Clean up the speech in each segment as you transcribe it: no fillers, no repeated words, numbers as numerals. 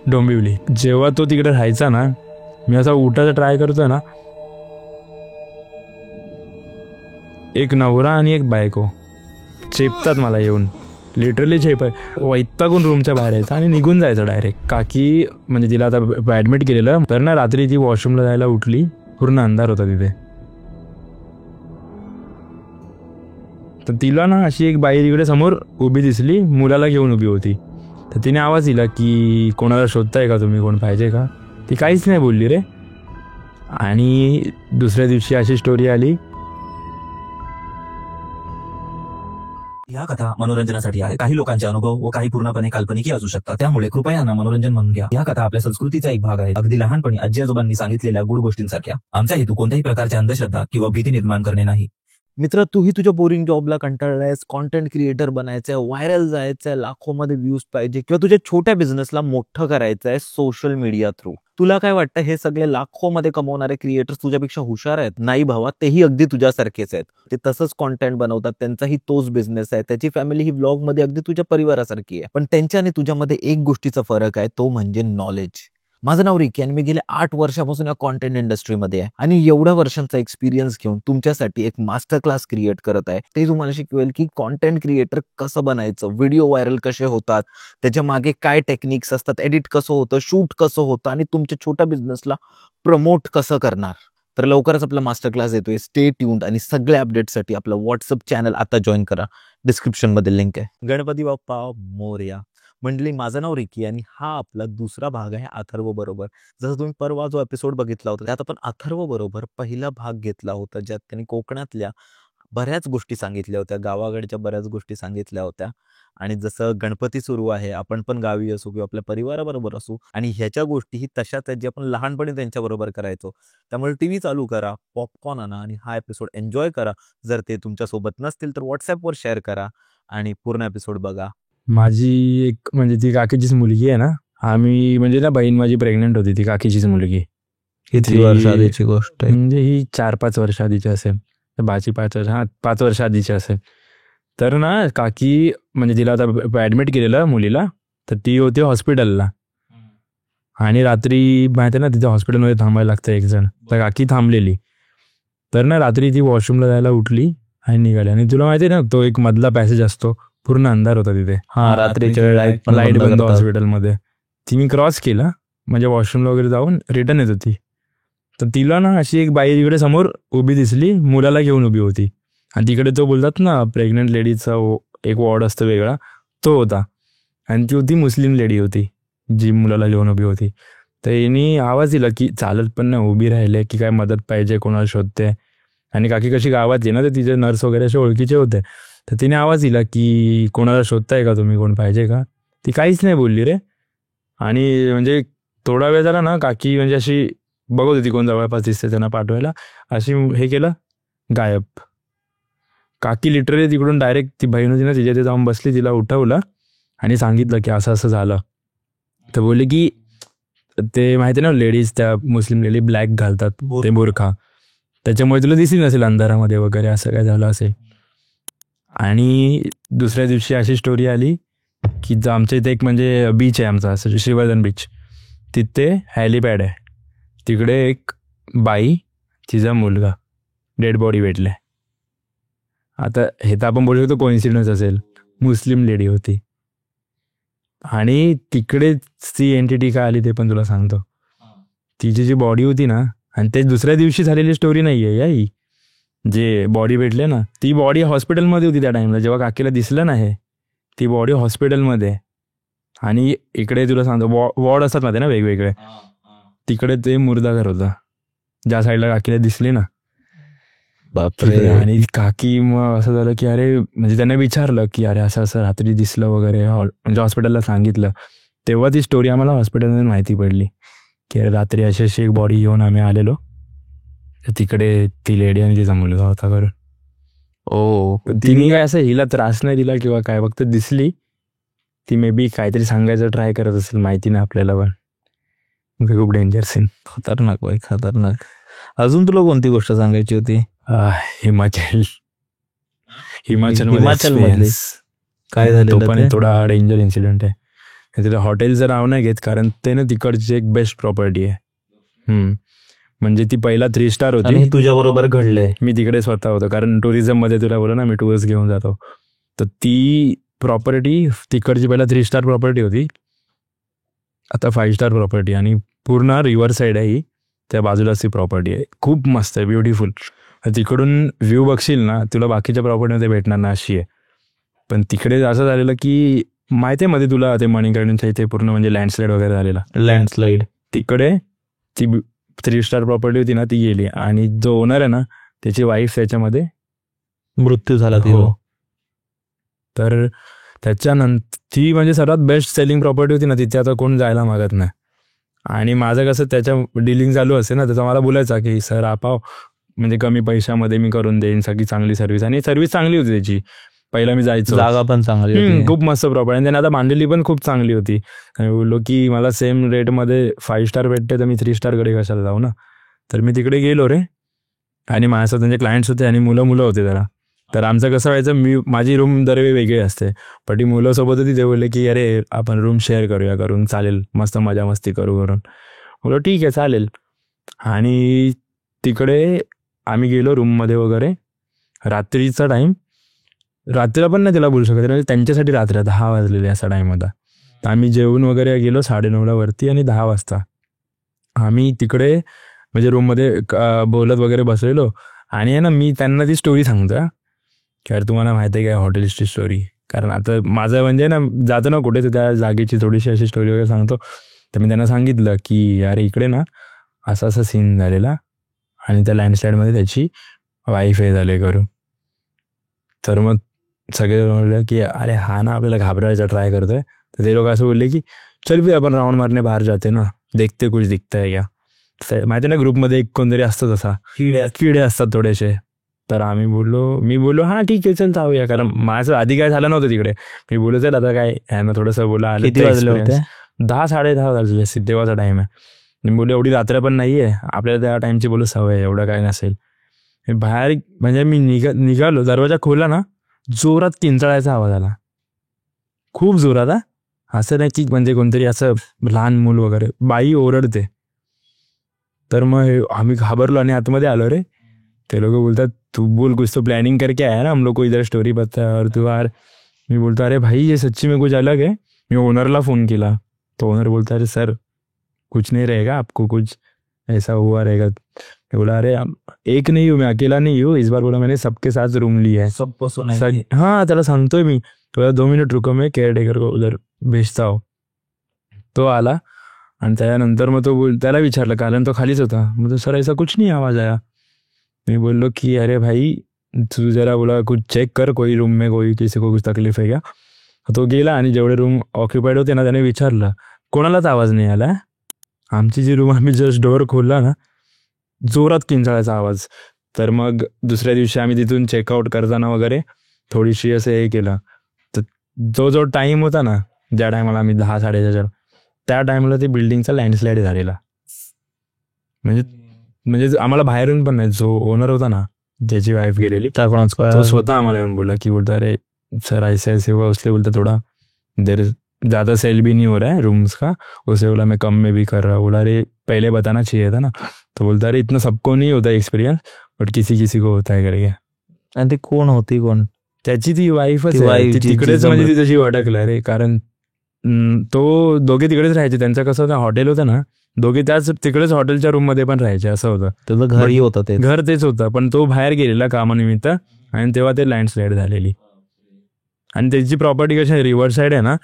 डोंबिवली. जेव्हा तो तिकडे राहायचा ना, मी असा उठायचा ट्राय करतोय ना, एक नवरा आणि एक बायको चेपतात मला येऊन, लिटरली चेप आहे. वैतागून रूमच्या बाहेर यायचं आणि निघून जायचं डायरेक्ट. काकी म्हणजे तिला आता ॲडमिट केलेलं, तर ना रात्री ती वॉशरूमला जायला उठली, पूर्ण अंधार होता तिथे. तर तिला ना अशी एक बाई इकडे समोर उभी दिसली, मुलाला घेऊन उभी होती. तर तिने आवाज दिला की कोणाला शोधताय का तुम्ही, कोण पाहिजे का. ती काहीच नाही बोलली रे. आणि दुसऱ्या दिवशी अशी स्टोरी आली. या कथा मनोरंजनासाठी आहे. काही लोकांचे अनुभव व काही पूर्णपणे काल्पनिक असू शकतात, त्यामुळे कृपया ना मनोरंजन म्हणून घ्या. या कथा आपल्या संस्कृतीचा एक भाग आहे, अगदी लहानपणी आजी आजोबांनी सांगितलेल्या गुड गोष्टींसारख्या. आमचा हेतू कोणत्याही प्रकारच्या अंधश्रद्धा किंवा भीती निर्माण करणे नाही. मित्र, तूही तुझ्या बोरिंग जॉबला कंटाळलायस, कॉन्टेंट क्रिएटर बनायचंय, व्हायरल जायचंय, लाखोमध्ये व्ह्यूज पाहिजे, किंवा तुझ्या छोट्या बिझनेसला मोठं करायचंय सोशल मीडिया थ्रू. तुला काय वाटतं हे सगळे लाखोमध्ये कमवणारे क्रिएटर्स तुझ्यापेक्षा हुशार आहेत? नाही भावा, तेही अगदी तुझ्यासारखेच आहेत. ते तसंच कॉन्टेंट बनवतात, त्यांचाही तोच बिझनेस आहे, त्याची फॅमिली ही व्लॉग मध्ये अगदी तुझ्या परिवारासारखी आहे. पण त्यांच्या आणि तुझ्यामध्ये एक गोष्टीचा फरक आहे, तो म्हणजे नॉलेज. माझं नाव रिकी आणि मी गेले 8 वर्षापासून या कॉन्टेंट इंडस्ट्रीमध्ये आहे आणि एवढ्या वर्षांचा एक्सपिरियन्स घेऊन तुमच्यासाठी एक मास्टर क्लास क्रिएट करत आहे. ते तुम्हाला शिकवेल की कॉन्टेंट क्रिएटर कसं बनायचं, व्हिडिओ व्हायरल कसे होतात, त्याच्या मागे काय टेक्निक्स असतात, एडिट कसं होतं, शूट कसं होतं आणि तुमच्या छोट्या बिझनेसला प्रमोट कसं करणार. तर लवकरच आपला मास्टर क्लास येतोय. स्टे ट्यून्ड आणि सगळ्या अपडेटसाठी आपलं व्हॉट्सअप चॅनल आता जॉईन करा. डिस्क्रिप्शन मध्ये लिंक आहे. गणपती बाप्पा मोरया. मंडळी, माझं नाव रिकी आणि हा आपला दुसरा भाग आहे अथर्व बरोबर. जसं तुम्ही परवा जो एपिसोड बघितला होता त्यात आपण अथर्व बरोबर पहिला भाग घेतला होता, ज्यात त्यांनी कोकणातल्या बऱ्याच गोष्टी सांगितल्या होत्या, गावाकडच्या बऱ्याच गोष्टी सांगितल्या होत्या. आणि जसं गणपती सुरू आहे, आपण पण गावी असू किंवा आपल्या परिवाराबरोबर असू, आणि ह्याच्या गोष्टीही तशाच आहेत जे आपण लहानपणी त्यांच्याबरोबर करायचो. त्यामुळे टीव्ही चालू करा, पॉपकॉर्न आणा आणि हा एपिसोड एन्जॉय करा. जर ते तुमच्यासोबत नसतील तर व्हॉट्सॲपवर शेअर करा आणि पूर्ण एपिसोड बघा. माझी एक म्हणजे ती काकीचीच मुलगी आहे ना, आम्ही म्हणजे ना बहीण माझी प्रेग्नेंट होती, ती काकीचीच मुलगी. किती वर्ष आधीची गोष्ट आहे? म्हणजे ही 4-5 वर्ष आधीची असेल, 5 वर्ष आधीची असेल. तर ना काकी म्हणजे तिला आता ॲडमिट केलेलं मुलीला, तर ती होती हॉस्पिटलला. आणि रात्री माहिती आहे ना तिथे हॉस्पिटलमध्ये थांबायला लागतं एक जण, तर काकी थांबलेली. तर ना रात्री ती वॉशरूमला जायला उठली आणि निघाली. आणि तुला माहिती आहे ना तो एक मधला पॅसेज असतो, पूर्ण अंधार होता तिथे. रात्रीच्या लाईट बंद हॉस्पिटलमध्ये. ती मी क्रॉस केला म्हणजे वॉशरूमला वगैरे जाऊन रिटर्न येत होती. तर तिला ना अशी एक बाई इकडे समोर उभी दिसली, मुलाला घेऊन उभी होती. आणि तिकडे तो बोलतात ना प्रेग्नंट लेडीचा एक वॉर्ड असतो वेगळा, तो होता. आणि ती होती मुस्लिम लेडी होती जी मुलाला घेऊन उभी होती. तर यांनी आवाज दिला की चालत पण नाही, उभी राहिले की काय मदत पाहिजे, कोणाला शोधते. आणि काकी कशी गावात आहे ना, तर तिचे नर्स वगैरे असे ओळखीचे होते. तर तिने आवाज दिला की कोणाला शोधताय का तुम्ही, कोण पाहिजे का. ती काहीच नाही बोलली रे. आणि म्हणजे थोडा वेळ झाला ना, काकी म्हणजे अशी बघत होती कोण जवळपास दिसते त्यांना पाठवायला, अशी हे केलं गायब. काकी लिटरली तिकडून डायरेक्ट ती बहीण होती ना तिच्या ते जाऊन बसली, तिला उठवलं आणि सांगितलं की असं असं झालं. तर बोलले की ते माहिती ना लेडीज, त्या मुस्लिम लेडी ब्लॅक घालतात, ते बुरखा, त्याच्यामुळे तुला दिसली नसेल अंधारामध्ये वगैरे, असं काय झालं असेल. आणि दुसऱ्या दिवशी अशी स्टोरी आली की आमच्या इथे एक म्हणजे बीच आहे आमचा, असं श्रीवर्धन बीच, तिथे हॅलिपॅड आहे. तिकडे एक बाई, तिचा मुलगा डेड बॉडी भेटले. आता हे तर आपण बोलू शकतो कोइन्सिडन्स असेल, मुस्लिम लेडी होती. आणि तिकडे ती एंटिटी काय आली ते पण तुला सांगतो. तिची जी बॉडी होती ना, आणि ते दुसऱ्या दिवशी झालेली स्टोरी नाही आहे याही, जे बॉडी भेटले ना, ती बॉडी हॉस्पिटलमध्ये होती त्या टाइमला, जेव्हा काकीला दिसलं ना हे, ती बॉडी हॉस्पिटलमध्ये. आणि इकडे तुला सांगतो वॉर्ड असतात ना ते ना वेगवेगळे, तिकडे ते मुर्दाघर होता ज्या साईडला काकीला दिसली ना. बापरे. आणि काकी मग असं झालं की अरे, म्हणजे त्यांना विचारलं की अरे असं असं रात्री दिसलं वगैरे, म्हणजे हॉस्पिटलला सांगितलं. तेव्हा ती स्टोरी आम्हाला हॉस्पिटलमध्ये माहिती पडली की अरे रात्री अशी अशी एक बॉडी घेऊन आम्ही आलेलो, तिकडे ती लेडी आणि तिचा मुलगा होता करून. तिने काय असं हिला त्रास नाही दिला किंवा काय, फक्त दिसली. ती मे बी काहीतरी सांगायचं ट्राय करत असेल, माहिती नाही आपल्याला, पण खूप डेंजर सीन. खतरनाक बाई, खतरनाक. अजून तुला कोणती गोष्ट सांगायची होती? हिमाचल मध्ये काय झालं? तो पण थोडा डेंजर इन्सिडेंट आहे. तिला हॉटेलचं नाव नाही घेत कारण ते ना तिकडची एक बेस्ट प्रॉपर्टी आहे. म्हणजे ती पहिला 3 स्टार होती. आणि तुझ्या बरोबर घडलंय. मी तिकडे स्वतः होतो कारण टुरिझम मध्ये तुला बोला ना मी टूर्स घेऊन जातो. तर ती प्रॉपर्टी तिकडची पहिला 3 स्टार प्रॉपर्टी होती, आता 5 स्टार प्रॉपर्टी. आणि पूर्ण रिव्हर साईड आहे ही, त्या बाजूलाच ती प्रॉपर्टी आहे. खूप मस्त आहे, ब्युटिफुल. तिकडून व्ह्यू बघशील ना तुला बाकीच्या प्रॉपर्टीमध्ये भेटणार ना अशी आहे. पण तिकडे असं झालेलं की माहिती आहे मध्ये तुला ते मणिकर्णीच्या इथे पूर्ण म्हणजे लँडस्लाईड वगैरे झालेला. लँडस्लाईड तिकडे ती 3 स्टार प्रॉपर्टी होती ना ती गेली आणि जो ओनर आहे ना त्याची वाईफ त्याच्यामध्ये मृत्यू झाला हो. तिला. तर त्याच्यानंतर ती म्हणजे सर्वात बेस्ट सेलिंग प्रॉपर्टी होती ना, तिथे आता कोण जायला मागत नाही. आणि माझं कसं त्याच्या डिलिंग चालू असते ना, त्याचा मला बोलायचा की सर आपाव म्हणजे कमी पैशामध्ये मी करून देईन, सगळी चांगली सर्व्हिस. आणि सर्व्हिस चांगली होती त्याची. पहिला मी जायचो, जागा पण चांगली होती. खूप मस्त प्रॉपर्टी. आणि त्याने आता बांधलेली पण खूप चांगली होती. आणि बोललो की मला सेम रेटमध्ये 5 स्टार भेटते तर मी 3 स्टारकडे कशाला जाऊ ना. तर मी तिकडे गेलो रे. आणि माझ्यासोबत त्यांचे क्लायंट्स होते आणि मुलं होते जरा. तर आमचं कसं व्हायचं, माझी रूम दरवेळी वेगळी असते, पण ती मुलं सोबत होती. ते बोलले की अरे आपण रूम शेअर करूया, करून चालेल, मस्त मजा मस्ती करू करून. बोललो ठीक आहे चालेल. आणि तिकडे आम्ही गेलो रूममध्ये वगैरे. रात्रीचा टाईम, रात्रीला पण नाही त्याला बोलू शकत म्हणजे त्यांच्यासाठी रात्र 10 वाजलेले असा टाईम होता. तर आम्ही जेवून वगैरे गेलो 9:30 वरती आणि 10 वाजता आम्ही तिकडे म्हणजे रूममध्ये बोलत वगैरे बसलेलो. आणि आहे ना मी त्यांना ती स्टोरी सांगतो की अरे तुम्हाला माहिती आहे काय हॉटेल्सची स्टोरी. कारण आता माझं म्हणजे ना जातो ना कुठे तर त्या जागेची थोडीशी अशी स्टोरी वगैरे सांगतो. तर मी त्यांना सांगितलं की अरे इकडे ना असा असा सीन झालेला आणि त्या लँडस्लाईडमध्ये त्याची वाईफ हे झाले करू. तर मग सगळे बोलले की अरे हा ना आपल्याला घाबरायचा ट्राय करतोय. तर ते लोक असं बोलले की चल भी आपण राऊंड मारणे बाहेर जाते ना, देखते कुछ दिखता है क्या. माहिती ना ग्रुपमध्ये एक कोणतरी असतं तसा, किडे असतात थोडेसे. तर मी बोललो हा ठीक आहे चल जाऊया. कारण माझं आधी काय झालं नव्हतं तिकडे. मी बोललो चल आता काय ह्यानं थोडंसं बोला आलं. किती वाजले होते? 10 10:30 वाजले असतील, तेव्हाचा टाइम आहे. मी बोललो एवढी रात्र पण नाहीये आपल्याला, त्या टाइमची बोलू सवय एवढं काय नसेल. बाहेर म्हणजे मी निघालो, दरवाजा खोला ना जोरात किंचाळायचा आवाज आला, खूप जोरात. असं नाही की म्हणजे कोणतरी असं लहान मूल वगैरे, बाई ओरडते. तर मग आम्ही घाबरलो आणि आतमध्ये आलो रे. ते लोक बोलतात तू बोल कुछ तो प्लॅनिंग करके आया ना हम लोग को इधर स्टोरी पता है और तू यार. मी बोलतो अरे भाई ये सच्ची में कुछ अलग है. मी ओनरला फोन केला. तो ओनर बोलता अरे सर कुछ नहीं रहेगा, आपको कुछ ऐसा हुआ रहेगा. मैं बोला अरे एक नहीं हूँ मैं, अकेला नहीं हूँ इस बार. बोला मैंने सबके साथ रूम लिया है. हाँ त्याला सांगतोय मी. तो 2 मिनिट रुको मैं केअर टेकर को उधर भेजता हो. तो आला आणि त्यानंतर मग तो त्याला विचारलं कारण तो खालीच होता. मग तो सर ऐसा कुछ नहीं आवाज आया. मी बोललो की अरे भाई तू जरा बोला कुछ चेक कर, कोई रूम में कोई किसी को कुछ तकलीफ है क्या. तो गेला आणि जेवढे रूम ऑक्युपाईड होते ना त्याने विचारलं, कोणालाच आवाज नाही आला. आमची जी रूम आम्ही जस्ट डोअर खोलला ना जोरात किंचाळायचा आवाज. तर मग दुसऱ्या दिवशी आम्ही तिथून चेकआउट करताना वगैरे थोडीशी असं हे केलं. तर जो टाईम होता ना ज्या टायमाला आम्ही 10 10:30 त्या टायमाला ते बिल्डिंगचा लँडस्लाईड झालेला. म्हणजे आम्हाला बाहेरून पण नाही, जो ओनर होता ना ज्याची वाईफ गेलेली तो स्वतः आम्हाला येऊन बोला की बोलता अरे सर ऐसे ऐसे हुआ. उसने बोलता थोड़ा देर ज़्यादा सेल भी नहीं हो रहा है रूम्स का. उसे बोला मैं कम में भी कर रहा. बोला अरे पहले बताना चाहिए था ना. तो बोलता अरे इतना सबको नहीं होता एक्सपिरियन्स बट किसी किसी को होता है करके. आणि ती कोण होती? कोण? त्याची ती वाईफच ती आहे. wife ती जी- तिकडेच जी म्हणजे ती तशी अडकला रे. कारण तो दोघे तिकडेच राहायचे. त्यांचं कसं होतं हॉटेल होतं ना, दोघे त्याच तिकडेच हॉटेलच्या रूम मध्ये पण राहायचे असं होतं. त्याचं घरही होतं ते. घर तेच होतं पण तो बाहेर गेलेला कामानिमित्त आणि तेव्हा ते लँडस्लाईड झालेली. आणि त्याची प्रॉपर्टी कशी रिव्हर साईड आहे ना,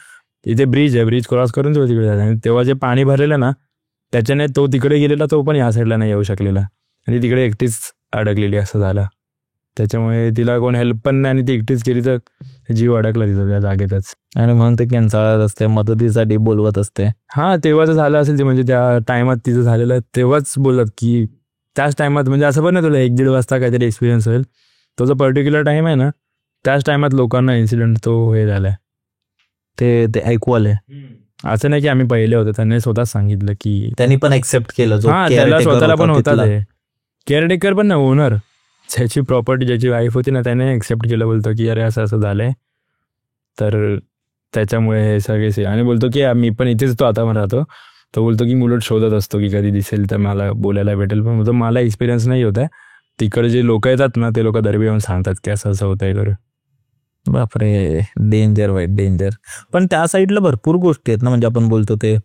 तिथे ब्रिज आहे, ब्रिज क्रॉस करून तो तिकडे जायचा. आणि तेव्हा जे पाणी भरलेलं ना त्याच्याने तो तिकडे गेलेला, तो पण या साईडला नाही येऊ शकलेला आणि तिकडे एकटीच अडकलेली असं झालं. त्याच्यामुळे तिला कोण हेल्प पण नाही आणि ती एकटीच गेली तर जीव अडकला तिथं त्या जागेतच. आणि म्हणून ते किंचाळत असते, मदतीसाठी बोलवत असते. हा तेव्हाच झालं असेल ते, म्हणजे त्या टायमात तिचं झालेलं तेव्हाच बोलत की त्याच टायमात. म्हणजे असं पण नाही तुला 1-1.5 वाजता काहीतरी एक्सपिरियन्स होईल. तो जो पर्टिक्युलर टाइम आहे ना त्याच टायमात लोकांना इन्सिडेंट तो हे झालाय. ते ऐकू आले. असं नाही की आम्ही पहिले होतो, त्यांनी स्वतःच सांगितलं की त्यांनी पण एक्सेप्ट केलं. जो हा त्याला caretaker स्वतःला पण होता तिथला. ते केअरटेकर पण ना ओनर, ज्याची प्रॉपर्टी ज्याची वाईफ होती ना त्याने एक्सेप्ट केलं. बोलतो की अरे असं असं झालंय. तर त्याच्यामुळे हे सगळे आणि बोलतो की मी पण इथेच तो आता राहतो. तो बोलतो की मुलं शोधत असतो की कधी दिसेल तर मला बोलायला भेटेल. पण बोलतो मला एक्सपिरियन्स नाही होत आहे. तिकडे जे लोक येतात ना ते लोक दरबी येऊन सांगतात की असं असं होतंय करू. बापरे, डेंजर वाईट डेंजर. पण त्या साईडला भरपूर गोष्टी आहेत ना, म्हणजे आपण बोलतो ते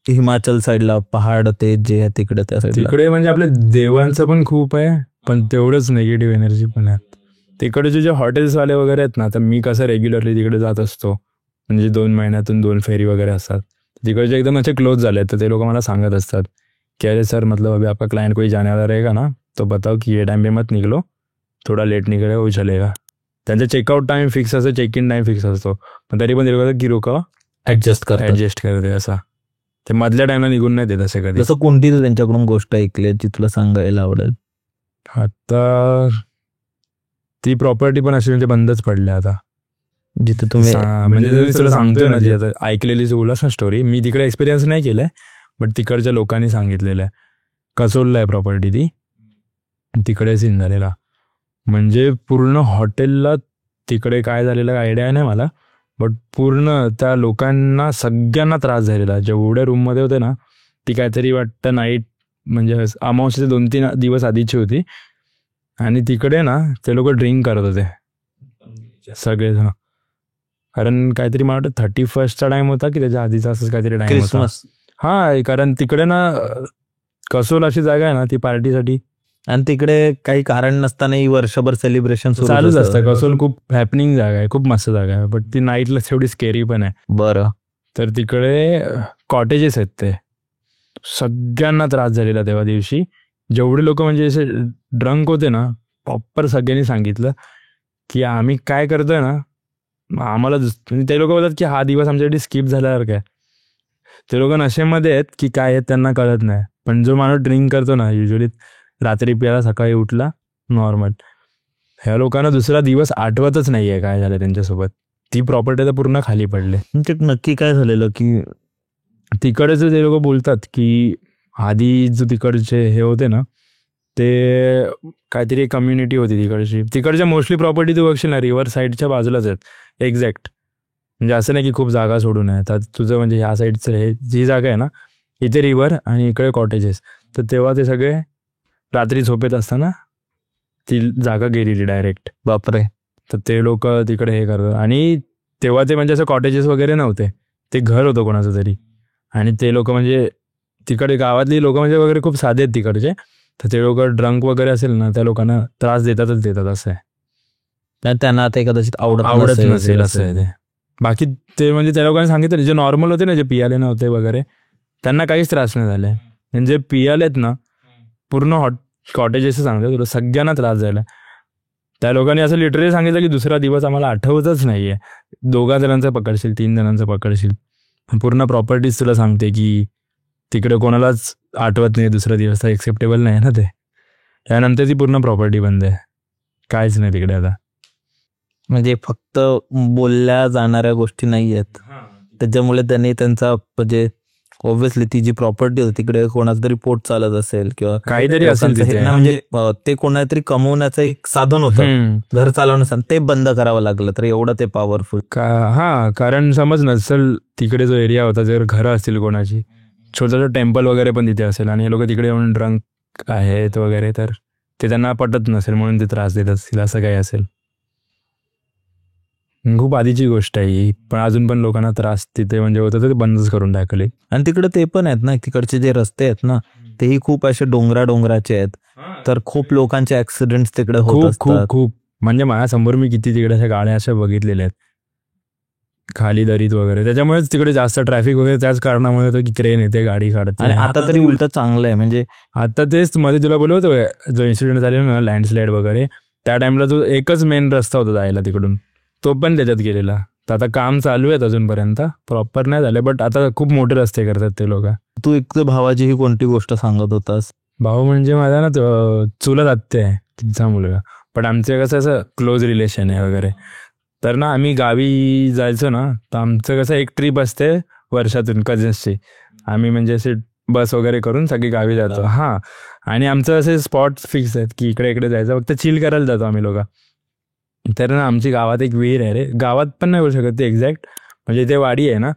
हिमाचल साईडला पहाड ते जे आहे तिकडे त्या साईडला. तिकडे म्हणजे आपल्या देवांचं पण खूप आहे, पण तेवढंच निगेटिव्ह एनर्जी पण आहे. तिकडचे जे हॉटेल्सवाले वगैरे आहेत ना, तर मी कसं रेग्युलरली तिकडे जात असतो, म्हणजे 2 महिन्यातून 2 फेरी वगैरे असतात. तिकडचे एकदम असे क्लोज झाले तर ते लोक मला सांगत असतात की अरे सर मतलब अभी आपका क्लाइंट कोई जाने वाला रहेगा ना तो बताओ की ये टाइम पे मत निकलो, थोडा लेट निकले हो चलेगा. त्यांचा चेकआउट टाइम फिक्स असतो, चेक इन टाइम फिक्स असतो, पण तरी पण ते लोक की रोका ऍडजस्ट करते असा. ते मधल्या टाइमला निघून नाही देत असे कधी. जसं कोणती तू त्यांच्याकडून गोष्ट ऐकली जी तुला सांगायला आवडेल? आता ती प्रॉपर्टी पण अशी म्हणजे बंदच पडल्या आता, जिथे तुम्ही म्हणजे तुला सांगतोय ना, जी आता ऐकलेली बोलास ना स्टोरी, मी तिकडे एक्सपिरियन्स नाही केलाय, बट तिकडच्या लोकांनी सांगितलेलं आहे. कसोलला आहे प्रॉपर्टी ती, तिकडे सीन झालेला. म्हणजे पूर्ण हॉटेलला तिकडे काय झालेलं आयडिया नाही मला, बट पूर्ण त्या लोकांना सगळ्यांना त्रास झालेला. जेवढ्या रूममध्ये होते ना, ती काहीतरी वाटतं नाईट म्हणजे अमावस्याचे 2-3 दिवस आधीची होती. आणि तिकडे ना ते लोक ड्रिंक करत होते सगळेजण, कारण काहीतरी मला वाटतं 31st टाइम होता की त्याच्या आधीचा असंच काहीतरी टाइम होता. क्रिसमस. हा, कारण तिकडे ना कसोल अशी जागा आहे ना ती पार्टीसाठी, आणि तिकडे काही कारण नसतानाही वर्षभर सेलिब्रेशन चालूच असतं. कसोल खूप हॅपनिंग जागा आहे, खूप मस्त जागा आहे, बट ती नाईटला तेवढी स्केरी पण आहे. बरं. तर तिकडे कॉटेजेस आहेत, ते सगळ्यांना त्रास झालेला तेव्हा दिवशी. जेवढे लोक म्हणजे असे ड्रंक होते ना, प्रॉपर सगळ्यांनी सांगितलं की आम्ही काय करतोय ना, आम्हाला ते लोक बोलतात की हा दिवस आमच्यासाठी स्किप झाल्यासारखं आहे. ते लोक नशेमध्ये आहेत की काय आहेत त्यांना कळत नाही, पण जो माणूस ड्रिंक करतो ना युजली रात्री प्यायला सकाळी उठला नॉर्मल, ह्या लोकांना दुसरा दिवस आठवतच नाहीये काय झालं त्यांच्यासोबत. ती प्रॉपर्टी तर पूर्ण खाली पडले. म्हणजे नक्की काय झालेलं की तिकडचे ते लोक बोलतात की आधी जो तिकडचे हे होते ना, ते काहीतरी कम्युनिटी होती तिकडच्या मोस्टली प्रॉपर्टी तू बघशील ना रिव्हर साईडच्या बाजूलाच आहेत एक्झॅक्ट. म्हणजे असं नाही की खूप जागा सोडून आहे. तर तुझं म्हणजे ह्या साईडचं हे जी जागा आहे ना, इथे रिव्हर आणि इकडे कॉटेजेस. तर तेव्हा ते सगळे रात्री झोपेत असताना ती जागा गेलेली डायरेक्ट. बापरे. तर ते लोक तिकडे हे करतात. आणि तेव्हा ते म्हणजे असं कॉटेजेस वगैरे नव्हते, ते घर होतं कोणाचं तरी. आणि ते लोक म्हणजे तिकडे गावातली लोक म्हणजे वगैरे खूप साधे आहेत तिकडचे. तर ते लोक ड्रंक वगैरे असेल ना, त्या लोकांना त्रास देतात असं आहे. त्यांना ते कदाचित आवडत नसेल असं आहे ते. बाकी ते म्हणजे त्या लोकांनी सांगितलं जे नॉर्मल होते ना, जे पियाले नव्हते वगैरे, त्यांना काहीच त्रास नाही झाले. म्हणजे पियालेत ना पूर्ण कॉटेजेस सांगते तुला सगळ्यांना त्रास झाला. त्या लोकांनी असं लिटरली सांगितलं की दुसरा दिवस आम्हाला आठवतच नाहीये. 2 जणांचं पकडशील, 3 जणांचं पकडशील, पूर्ण प्रॉपर्टीज तुला सांगते की तिकडे कोणालाच आठवत नाही दुसरा दिवस. एक्सेप्टेबल नाही ना ते. त्यानंतर ती पूर्ण प्रॉपर्टी बंद आहे, काहीच नाही तिकडे आता. म्हणजे फक्त बोलल्या जाणाऱ्या गोष्टी नाही आहेत, त्याच्यामुळे त्यांनी त्यांचा म्हणजे ऑब्व्हियसली ती जी प्रॉपर्टी होती तिकडे कोणाचा तरी पोट चालत असेल किंवा काहीतरी असेल तिथे. म्हणजे ते कोणातरी कमवण्याचं एक साधन होतं, घर चालवण्याचं, ते बंद करावं लागलं. तर एवढं ते पॉवरफुल. हा, कारण समज नसेल तिकडे जो एरिया होता, जर घरं असतील कोणाची, छोटंसं टेम्पल वगैरे पण तिथे असेल, आणि हे लोक तिकडे येऊन ड्रंक आहेत वगैरे, तर ते त्यांना पटत नसेल म्हणून ते त्रास देत असतील, असं काही असेल. खूप आधीची गोष्ट आहे ही, पण अजून पण लोकांना त्रास तिथे म्हणजे होतं तर ते बंदच करून टाकले. आणि तिकडे ते पण आहेत ना, तिकडचे जे रस्ते आहेत ना तेही खूप असे डोंगराचे आहेत, तर खूप लोकांचे ऍक्सिडेंट तिकडे होत असतात. खूप म्हणजे माझ्यासमोर मी किती तिकडे अशा गाड्या अशा बघितलेल्या आहेत खाली दरीत वगैरे. त्याच्यामुळेच तिकडे जास्त ट्रॅफिक वगैरे त्याच कारणामुळे होतं की क्रेन येते गाडी काढते. आणि आता तरी उलट चांगलं आहे. म्हणजे आता तेच मध्ये तुला बोललो होतो जो इन्सिडेंट झालेला ना लँडस्लाईड वगैरे, त्या टाइमला जो एकच मेन रस्ता होता जायला तिकडून, तो पण त्याच्यात गेलेला. तर आता काम चालू आहेत अजूनपर्यंत, प्रॉपर नाही झाले, बट आता खूप मोठे रस्ते करतात ते लोक. तू एक भावाची ही कोणती गोष्ट सांगत होतास? भाऊ म्हणजे माझा ना चुलत आत्या आहे, तिचा मुलगा. पण आमचं कसं असं क्लोज रिलेशन आहे वगैरे. तर ना आम्ही गावी जायचो ना, तर आमचं कसं एक ट्रिप असते वर्षातून कझन्सची. आम्ही म्हणजे असे बस वगैरे करून सगळी गावी जातो. हां, आणि आमचं असे स्पॉट्स फिक्स आहेत की इकडे इकडे जायचं, फक्त चिल करायला जातो आम्ही लोक. तर ना आमची गावात एक विहीर आहे रे, गावात पण नाही बोलू शकत ते एक्झॅक्ट, म्हणजे ते वाडी आहे ना,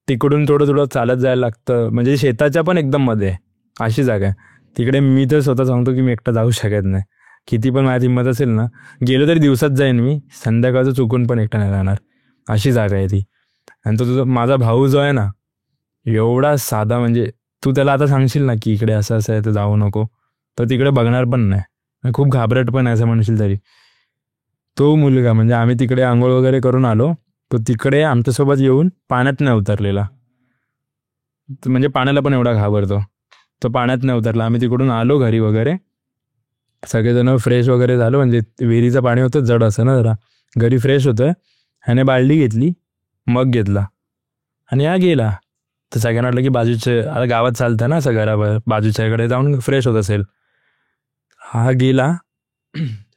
तिकडून थोडं थोडं चालत जायला लागतं, म्हणजे शेताच्या पण एकदम मध्ये आहे, अशी जागा आहे. तिकडे मी तर स्वतः सांगतो की मी एकटा जाऊ शकत नाही, किती पण माझ्यात हिंमत असेल ना, गेलो तरी दिवसात जाईन मी, संध्याकाळचं चुकून पण एकटा नाही राहणार, अशी जागा आहे ती. आणि तो तुझा माझा भाऊ जो आहे ना, एवढा साधा, म्हणजे तू त्याला आता सांगशील ना की इकडे असं असं आहे तर जाऊ नको, तर तिकडे बघणार पण नाही, आणि खूप घाबरट पण आहे असं म्हणशील तरी. तो मुलगा म्हणजे आम्ही तिकडे आंघोळ वगैरे करून आलो, तो तिकडे आमच्यासोबत येऊन पाण्यात नाही उतरलेला, म्हणजे पाण्याला पण एवढा घाबरतो, तो पाण्यात नाही उतरला. आम्ही तिकडून आलो घरी वगैरे, सगळेजण फ्रेश वगैरे झालो, म्हणजे विहिरीचं पाणी होतं जड असं ना जरा, घरी फ्रेश होतं. ह्याने बाल्डी घेतली, मग घेतला आणि हा गेला. तर सगळ्यांना वाटलं की बाजूचे, आता गावात चालतं ना असं घराबाहेर, बाजूच्याकडे जाऊन फ्रेश होत असेल. हा गेला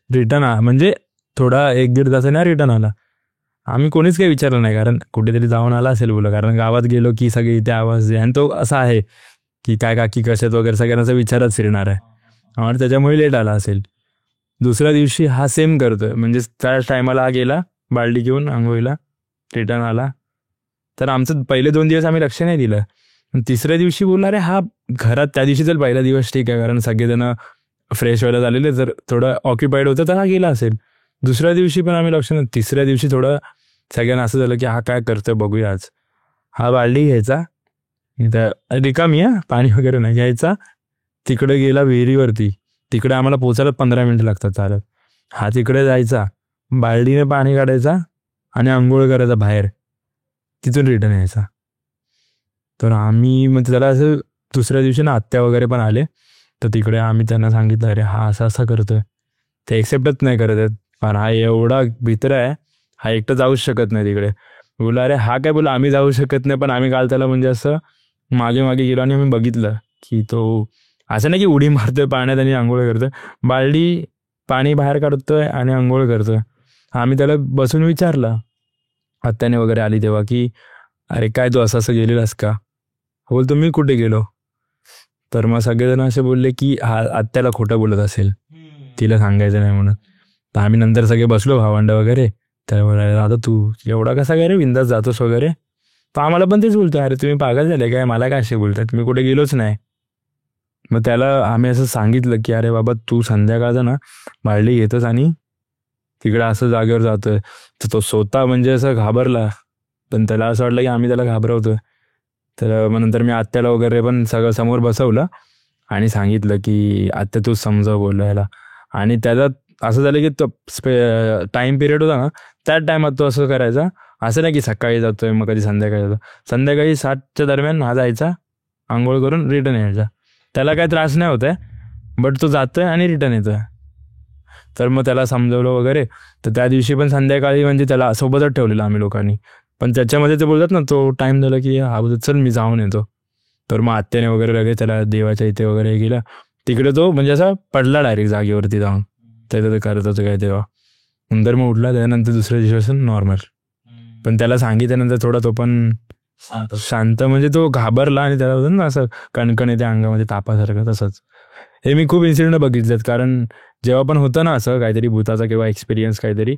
रिटर्न, म्हणजे थोडा 1-1.5 तासाने रिटर्न आला. आम्ही कोणीच काही विचारलं नाही, कारण कुठेतरी जाऊन आला असेल बोला, कारण गावात गेलो की सगळे इथे आवाज दे, आणि तो असा आहे की काय काकी कशात वगैरे सगळ्यांचा विचारच फिरणार आहे, आणि त्याच्यामुळे लेट आला असेल. दुसऱ्या दिवशी हा सेम करतोय, म्हणजे त्या टायमाला हा गेला बाल्डी घेऊन आंघोळीला, रिटर्न आला. तर आमचं पहिले 2 दिवस आम्ही लक्ष नाही दिलं, पण तिसऱ्या दिवशी बोलला रे हा घरात, त्या दिवशी चल पहिला दिवस ठीक आहे कारण सगळेजण फ्रेश व्हायला झालेले, जर थोडं ऑक्युपाईड होतं तर हा गेला असेल. दुसऱ्या दिवशी पण आम्ही लक्ष नाही, तिसऱ्या दिवशी थोडं सगळ्यांना असं झालं की हा काय करतोय बघूया आज. हा बाल्डी घ्यायचा, इथं रिकामी आहे, पाणी वगैरे नाही, घ्यायचा, तिकडे गेला विहिरीवरती, तिकडे आम्हाला पोचायला 15 मिनिटं लागतात चालत. हा तिकडे जायचा, बाल्डीने पाणी काढायचा आणि आंघोळ करायचा बाहेर, तिथून रिटर्न यायचा. तर आम्ही मग त्याला असं दुसऱ्या दिवशी ना आत्या वगैरे पण आले, तर तिकडे आम्ही त्यांना सांगितलं अरे हा असं असं करतोय, ते एक्सेप्टच नाही करत आहेत, पण हा एवढा भित्र आहे, हा एकटं जाऊच शकत नाही तिकडे. बोला अरे हा काय, बोला आम्ही जाऊ शकत नाही, पण आम्ही काल त्याला म्हणजे असं मागे मागे गेलो आणि आम्ही बघितलं की तो असं नाही की उडी मारतोय पाण्यात आणि आंघोळ करतोय, बाल्डी पाणी बाहेर काढतोय आणि आंघोळ करतोय. आम्ही त्याला बसून विचारलं आत्याने वगैरे आली तेव्हा की अरे काय तू असं असं गेलेलास का, बोलतो मी कुठे गेलो. तर मग सगळेजण असे बोलले की हा आत्याला खोटं बोलत असेल, तिला सांगायचं नाही म्हणून. तर आम्ही नंतर सगळे बसलो भावंड वगैरे, त्याला बोलायला आता तू एवढा कसा काय रे बिंदास जातोस वगैरे. तर आम्हाला पण तेच बोलतो अरे तुम्ही पागल झाले काय, मला काय असे बोलतात, मी कुठे गेलोच नाही. मग त्याला आम्ही असं सांगितलं की अरे बाबा तू संध्याकाळचं ना बाल्डी घेतोस आणि तिकडे असं जागेवर जातोय. तर तो स्वतः म्हणजे असं घाबरला, पण त्याला असं वाटलं की आम्ही त्याला घाबरवतोय. तर मग नंतर मी आत्याला वगैरे पण सगळं समोर बसवलं आणि सांगितलं की आत्या तूच समजाव बोलायला. आणि त्याचा असं झालं की तो टाईम पिरियड होता ना, त्या टायमात तो असं करायचा, असं नाही की सकाळी जातोय मग कधी संध्याकाळी जातो, संध्याकाळी 7च्या दरम्यान हा जायचा, आंघोळ करून रिटर्न यायचा. त्याला काही त्रास नाही होत आहे, बट तो जातोय आणि रिटर्न येतोय. तर मग त्याला समजवलं वगैरे. तर त्या दिवशी पण संध्याकाळी म्हणजे त्याला सोबतच ठेवलेलं आम्ही लोकांनी, पण त्याच्यामध्ये ते बोलतात ना तो टाइम झाला की हा बोलत चल मी जाऊन येतो. तर मग आत्याने वगैरे लगेच त्याला देवाच्या इथे वगैरे गेला, तिकडे तो म्हणजे असा पडला डायरेक्ट जागेवरती जाऊन, त्याचं ते करत होतं काय तेव्हा. नंतर मग उठला, त्यानंतर दुसऱ्या दिवशी नॉर्मल. पण त्याला सांगितल्यानंतर थोडा तो पण शांत, म्हणजे तो घाबरला आणि त्याला होतं ना असं कणकण येते अंगामध्ये तापासारखं. तसंच हे मी खूप इन्सिडेंट बघितलेत, कारण जेव्हा पण होतं ना असं काहीतरी भूताचा किंवा एक्सपिरियन्स काहीतरी,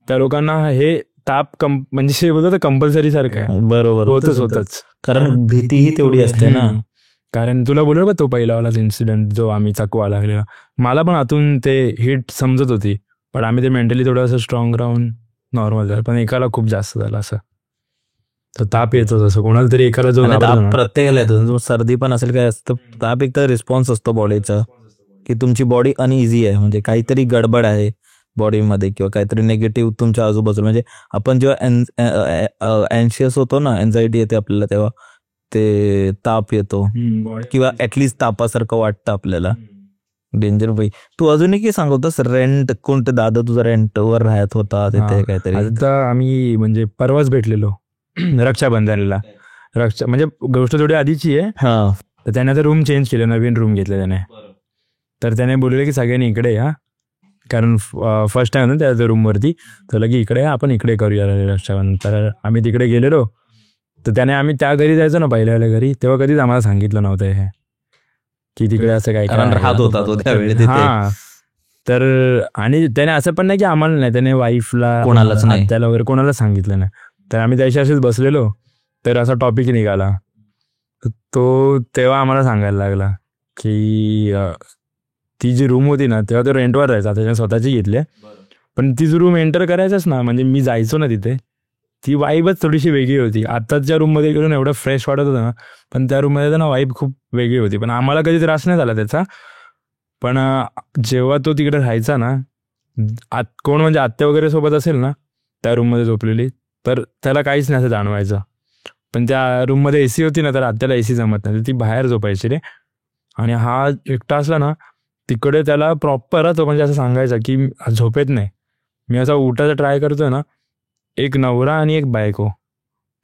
त्या लोकांना हे ताप म्हणजे बोलतो कंपल्सरी सारखं आहे. बरोबर, होतच कारण भीतीही तेवढी असते ना. कारण तुला बोललो बा तो पहिलावालाच इन्सिडेंट जो आम्ही चकवा लागलेला, मला पण आतून ते हिट समजत होती, पण आम्ही ते मेंटली थोडं असं स्ट्रॉंग राहून नॉर्मल झालं. पण एकाला खूप जास्त झालं असं, तर ताप येतो तसं कोणाला तरी एकाला जो ताप प्रत्येकाला येतो, सर्दी पण असेल काय असतं, ताप एक तर रिस्पॉन्स असतो बॉडीचा की तुमची बॉडी अनइझी आहे, म्हणजे काहीतरी गडबड आहे बॉडीमध्ये किंवा काहीतरी निगेटिव्ह तुमच्या आजूबाजूला. म्हणजे आपण जेव्हा अँशियस होतो ना, एन्झायटी येते आपल्याला, तेव्हा ते ताप येतो किंवा ऍटलिस्ट तापासारखं वाटतं आपल्याला. डेंजर बाई. तू अजून एक सांगतोस रेंट, कोणते दादा तुझा रेंटवर राहत होता तिथे काहीतरी. आता आम्ही म्हणजे परवाच भेटलेलो रक्षाबंधनला. म्हणजे गोष्ट थोडी आधीची आहे. तर त्याने आता रूम चेंज केलं, नवीन रूम घेतलं त्याने. तर त्याने बोलले की सगळ्यांनी इकडे या, कारण फर्स्ट टाइम ना त्या रूमवरती, तर लगे इकडे आपण इकडे करूया रक्षाबंधन. तर आम्ही तिकडे गेलेलो. तर त्याने आम्ही त्या घरी जायचो ना पहिल्या घरी, तेव्हा कधीच आम्हाला सांगितलं नव्हतं हे की तिकडे असं काय राहत होता तो त्यावेळी. हा, तर आणि त्याने असं पण नाही की आम्हाला नाही, त्याने वाईफला कोणालाच नाही. त्याला वगैरे कोणाला सांगितलं नाही. तर आम्ही त्याशी असेच बसलेलो, तर असा टॉपिक निघाला. तो तेव्हा आम्हाला सांगायला लागला की ती जी रूम होती ना तेव्हा तो रेंटवर राहायचा, त्याच्या स्वतःची घेतली, पण ती जी रूम एंटर करायचंच ना, म्हणजे मी जायचो ना तिथे, ती वाईबच थोडीशी वेगळी होती. आत्ताच्या रूममध्ये गेलो ना एवढं फ्रेश वाटत होतं ना, पण त्या रूममध्ये ना वाईब खूप वेगळी होती. पण आम्हाला कधी त्रास नाही झाला त्याचा. पण जेव्हा तो तिकडे राहायचा ना, कोण म्हणजे आत्या वगैरे सोबत असेल ना त्या रूममध्ये झोपलेली, तर त्याला काहीच नाही असं जाणवायचं. पण त्या रूममध्ये एसी होती ना, तर आत्याला एसी जमत नाही, ती बाहेर झोपायची रे. आणि हा एकटा असला ना तिकडे त्याला प्रॉपर तो म्हणजे असं सांगायचा की झोपेत नाही, मी असा उठायचा ट्राय करतोय ना, एक नवरा आणि एक बायको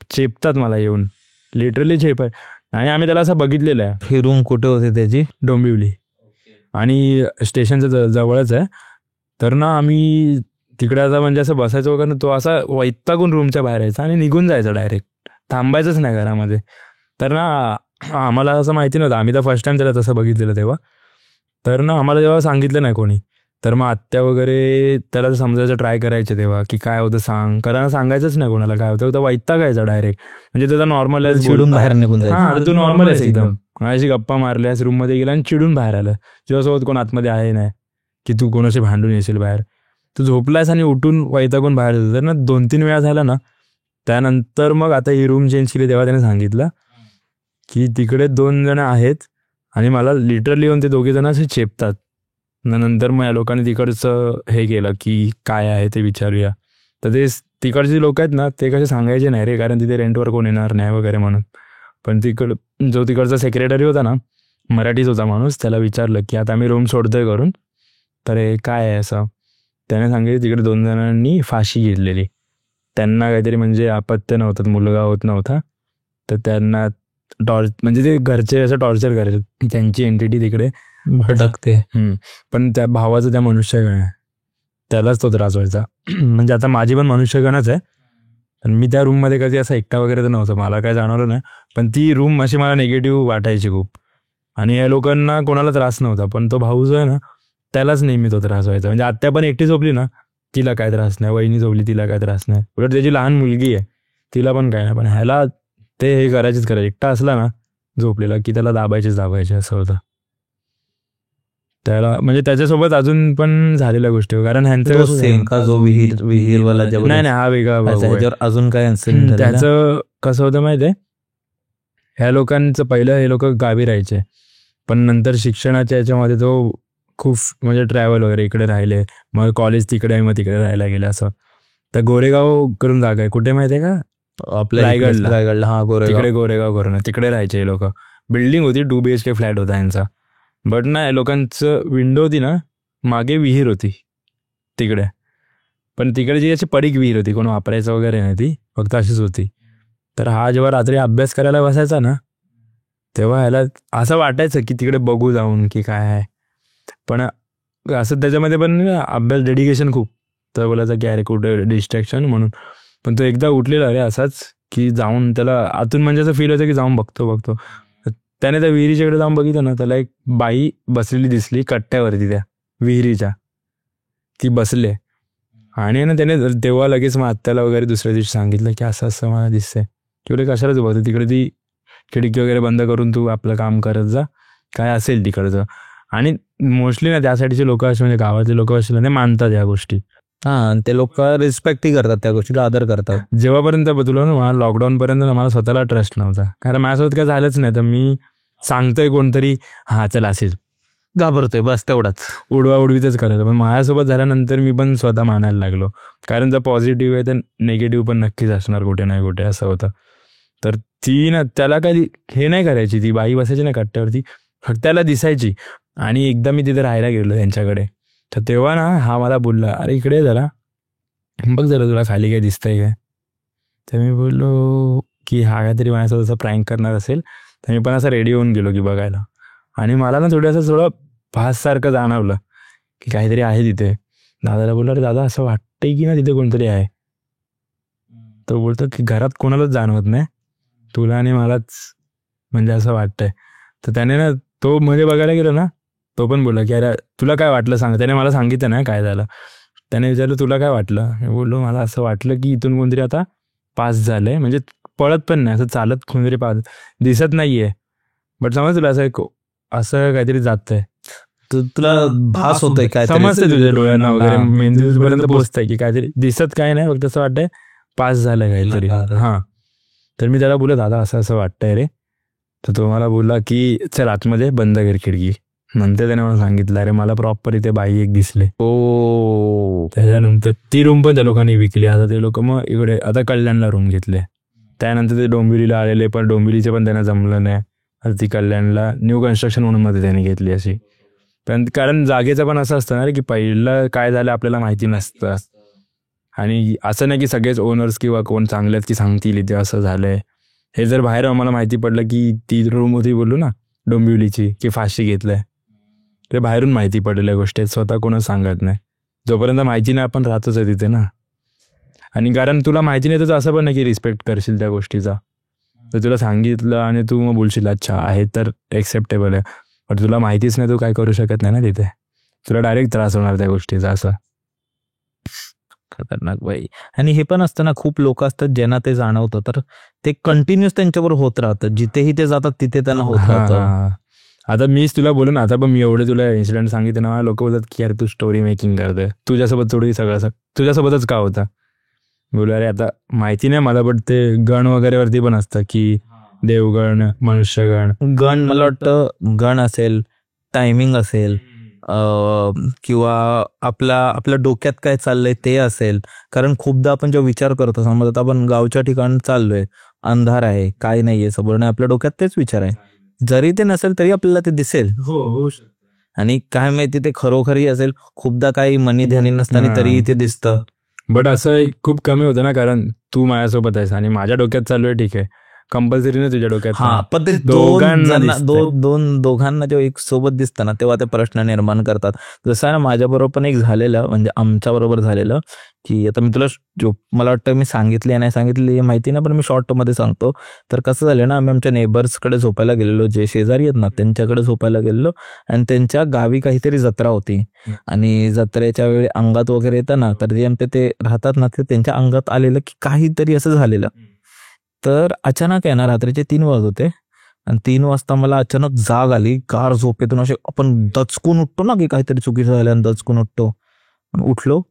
चेपतात मला येऊन, लिटरली चेप आहे. आणि आम्ही त्याला असं बघितलेलं आहे. ही रूम कुठे होती त्याची? डोंबिवली, आणि स्टेशनच्या जवळच आहे. तर ना आम्ही तिकडे आता म्हणजे असं बसायचं वगैरे, तो असा वैतागून रूमच्या बाहेर यायचा आणि निघून जायचा डायरेक्ट, थांबायचंच नाही घरामध्ये. तर ना आम्हाला असं माहिती नव्हतं, आम्ही तर फर्स्ट टाइम त्याला तसं बघितलेलं तेव्हा. तर ना आम्हाला जेव्हा सांगितलं नाही कोणी, तर मग आत्या वगैरे त्याला समजायचं ट्राय करायचे तेव्हा की काय होतं सांग, कारण सांगायचंच नाही कोणाला काय होतं. तर वैतागायचा डायरेक्ट, म्हणजे त्याचा नॉर्मल आहे, चिडून बाहेर निघून जायचं. हा तू नॉर्मल आहेस एकदम, माझ्याशी गप्पा मारल्यास, रूममध्ये गेला आणि चिडून बाहेर आलं, तुझ्यासोबत कोण आतमध्ये आहे नाही की तू कोणाशी भांडून येशील बाहेर, तू झोपलायस आणि उठून वैतागून बाहेर येतो. तर ना 2-3 वेळा झाला ना, त्यानंतर मग आता ही रूम चेंज केली तेव्हा त्याने सांगितलं की तिकडे 2 जण आहेत आणि मला लिटरली येऊन ते दोघे जण असे चेपतात. नंतर मग या लोकांनी तिकडचं हे केलं की काय आहे ते विचारूया. तर ते तिकडचे लोक आहेत ना, ते कसे सांगायचे नाही रे, कारण तिथे रेंटवर कोण येणार नाही वगैरे म्हणून. पण जो तिकडचा सेक्रेटरी होता ना, मराठीच होता माणूस, त्याला विचारलं की आता आम्ही रूम सोडतोय करून, तर हे काय आहे असं. त्याने सांगितलं तिकडे 2 जणांनी फाशी घेतलेली, त्यांना काहीतरी म्हणजे अपत्य नव्हतं, मुलगा होत नव्हता, तर त्यांना म्हणजे ते घरचे असं टॉर्चर करायचे, त्यांची एंटिटी तिकडे भटकते. पण त्या भावाचं त्या मनुष्यगण आहे, त्यालाच तो त्रास व्हायचा. म्हणजे आता माझी पण मनुष्यगणच आहे, पण मी त्या रूममध्ये कधी असं एकटा वगैरे तर नव्हतं, मला काय जाणवलं नाही. पण ती रूम अशी मला निगेटिव्ह वाटायची खूप, आणि या लोकांना कोणाला त्रास नव्हता, पण तो भाऊ जो आहे ना त्यालाच नेहमी तो त्रास व्हायचा. म्हणजे आत्या पण एकटी झोपली ना, तिला काय त्रास नाही, वहिनी झोपली तिला काय त्रास नाही, उलट त्याची लहान मुलगी आहे तिला पण काय नाही. पण ह्याला ते हे करायचीच करायचे, एकटा असला ना झोपलेला की त्याला दाबायचे असं होतं त्याला. म्हणजे त्याच्यासोबत अजून पण झालेल्या गोष्टी, कारण ह्यांचं सेम का जो विहीरवाला नाही हा वेगळा भाऊ आहे. अजून काय इन्सिडेंट त्याचं कसं होतं माहिती आहे, ह्या लोकांचं पहिलं हे लोक गावी राहायचे, पण नंतर शिक्षणाच्या याच्यामध्ये तो खूप म्हणजे ट्रॅव्हल वगैरे इकडे राहिले, मग कॉलेज तिकडे आहे, मग तिकडे राहायला गेले असं. तर गोरेगाव करून जागा आहे, कुठे माहिती आहे का, आपल्या रायगडला. हा तिकडे गोरेगाव करून, तिकडे राहायचे हे लोक. बिल्डिंग होती, 2 BHK फ्लॅट होता यांचा. बट ना लोकांचं विंडो होती ना, मागे विहीर होती तिकडे, पण तिकडे जी अशी पडीक विहीर होती, कोण वापरायचं वगैरे नाही, ती फक्त अशीच होती. तर हा जेव्हा रात्री अभ्यास करायला बसायचा ना, तेव्हा ह्याला असं वाटायचं की तिकडे बघू जाऊन की काय आहे, पण असं त्याच्यामध्ये पण अभ्यास डेडिकेशन खूप, तर बोलायचं की अरे कुठे डिस्ट्रॅक्शन म्हणून. पण तो एकदा उठलेला रे असाच की जाऊन त्याला आतून म्हणजे असं फील होतं की जाऊन बघतो. त्याने त्या विहिरीच्याकडे जाऊन बघितलं ना, त्याला एक बाई बसलेली दिसली कट्ट्यावरती त्या विहिरीच्या, ती बसले. आणि ना त्याने तेव्हा लगेच मग आत्याला वगैरे दुसऱ्या दिवशी सांगितलं की असं असं मला दिसतंय, की कशालाच बघतो तिकडे, ती खिडकी वगैरे बंद करून तू आपलं काम करत जा, काय असेल तिकडचं. आणि मोस्टली ना त्यासाठीचे लोक असे म्हणजे गावातले लोक असेल ते मानतात या गोष्टी. हा, ते लोक रिस्पेक्टही करतात, त्या गोष्टीला आदर करतात. जेव्हापर्यंत तुला ना मला लॉकडाऊन पर्यंत मला स्वतःला ट्रस्ट नव्हता, कारण माझ्यासोबत काय झालंच नाही. तर मी सांगतोय कोणतरी हा चल असेल, घाबरतोय बस तेवढाच, उडवाउडवीतच करायचं. पण माझ्यासोबत झाल्यानंतर मी पण स्वतः मानायला लागलो, कारण जर पॉझिटिव्ह आहे तर निगेटिव्ह पण नक्कीच असणार कुठे नाही कुठे, असं होतं. तर ती ना त्याला काही हे नाही करायची, ती बाई बसायची ना कट्ट्यावरती, फक्त त्याला दिसायची. आणि एकदा मी तिथे राहायला गेलो त्यांच्याकडे, तर तेव्हा ना हा मला बोलला, अरे इकडे जरा बघ जरा तुला खाली काय दिसतंय काय. तर मी बोललो की हा काहीतरी माझ्यासोबत असं प्रँक करणार असेल, तर मी पण असं रेडी होऊन गेलो की बघायला. आणि मला ना थोडं भाससारखं जाणवलं की काहीतरी आहे तिथे. दादाला बोललो, अरे दादा असं वाटतंय की ना तिथे कोणतरी आहे. तो बोलतो की घरात कोणालाच जाणवत नाही, तुला आणि मलाच म्हणजे असं वाटतंय. तर त्याने ना तो मध्ये बघायला गेलो ना, तो पण बोला की अरे तुला काय वाटलं सांग. त्याने मला सांगितलं ना काय झालं. त्याने विचारलं तुला काय वाटलं. मी बोललो मला असं वाटलं की इथून कोणतरी आता पास झालंय, म्हणजे पळत पण नाही, असं चालत कोणतरी पास दिसत नाहीये, बट समज तुला असं काहीतरी जातंय. तुला भास होतोय काय समजतंय तुझ्या डोळ्यांना वगैरे, मेंदूपर्यंत पोहोचतंय की काहीतरी दिसत काय नाही, फक्त असं वाटतंय पास झालं काहीतरी. हा, तर मी त्याला बोललो दादा असं असं वाटतंय रे. तर तो मला बोलला की चल आतमध्ये बंद कर खिडकी. नंतर त्याने मला सांगितलं अरे मला प्रॉपर इथे बाई एक दिसले. ओ, त्याच्यानंतर ती रूम पण त्या लोकांनी विकली. आता ते लोक मग इकडे आता कल्याणला रूम घेतले. त्यानंतर ते डोंबिवलीला आलेले, पण डोंबिवलीचे पण त्यांना जमलं नाही. आता ती कल्याणला न्यू कन्स्ट्रक्शन म्हणून मध्ये त्यांनी घेतली अशी. पण कारण जागेचं पण असं असतं ना की पहिलं काय झालं आपल्याला माहिती नसतं. आणि असं नाही की सगळेच ओनर्स किंवा कोण चांगले आहेत की सांगतील इथे असं झालंय. हे जर बाहेर आम्हाला माहिती पडलं की ती रूम होती बोललो ना डोंबिवलीची की फाशी घेतलंय, ते बाहेरून माहिती पडलेल्या गोष्टी आहेत, स्वतः कोणच सांगत नाही. जोपर्यंत माहिती नाही आपण राहतोच आहे तिथे ना. आणि कारण तुला माहिती नाही तर असं पण नाही की रिस्पेक्ट करशील त्या गोष्टीचा. तर तुला सांगितलं आणि तू मग बोलशील अच्छा आहे तर एक्सेप्टेबल आहे, पण तुला माहितीच नाही तू काय करू शकत नाही ना तिथे. तुला डायरेक्ट त्रास होणार त्या गोष्टीचा. असं खतरनाक बाई. आणि हे पण असतं ना, खूप लोक असतात ज्यांना ते जाणवतं, तर ते कंटिन्युअस त्यांच्यावर होत राहतं. जिथेही ते जातात तिथे त्यांना होत राहतं. आता मीच तुला बोलू ना, आता पण मी एवढे तुला इन्सिडेंट सांगितले ना, लोक बोलतात की यार तू स्टोरी मेकिंग करतोय, तुझ्यासोबत थोडी सगळं तुझ्यासोबतच का होता. बोलू अरे आता माहिती नाही मला, बट ते गण वगैरे वरती पण असतं की देवगण मनुष्यगण. गण मला वाटतं गण असेल, टायमिंग असेल, किंवा आपल्या डोक्यात काय चाललंय ते असेल. कारण खूपदा आपण जेव्हा विचार करतो, समज आता आपण गावच्या ठिकाणी चाललोय, अंधार आहे, काय नाहीये समोर, आणि आपल्या डोक्यात तेच विचार आहे, जरी ते नसेल तरी आपल्याला ते दिसेल. हो. आणि काय माहिती ते खरोखरी असेल, खूपदा काही मनी ध्यानी नसताना तरीही ते दिसतं. बट असं खूप कमी होतं ना, कारण तू माझ्यासोबत आहेस आणि माझ्या डोक्यात चालू आहे, ठीक आहे, कंपल्सरी ना तुझ्या डोक्यात. हा, पण ते दोघांना जेव्हा एक सोबत दिसतं ना, तेव्हा ते प्रश्न निर्माण करतात. जसं ना माझ्या बरोबर पण एक झालेलं, म्हणजे आमच्या बरोबर झालेलं की आता मी तुला मला वाटतं मी सांगितली नाही सांगितली माहिती ना, पण मी शॉर्ट मध्ये सांगतो. तर कसं झालं ना, आम्ही आमच्या नेबर्सकडे झोपायला गेलेलो, जे शेजारी आहेत ना त्यांच्याकडे झोपायला गेलेलो. आणि त्यांच्या गावी काहीतरी जत्रा होती, आणि जत्रेच्या वेळी अंगात वगैरे येतं ना, तर जे आमचे ते राहतात ना, ते त्यांच्या अंगात आलेलं की काहीतरी असं झालेलं. तर अचानक आहे ना, रात्रीचे 3 वाजत होते, आणि 3 वाजता मला अचानक जाग आली. गार झोपेतून असे आपण दचकून उठतो ना की काहीतरी चुकीचं झालं, आणि दचकून उठलो.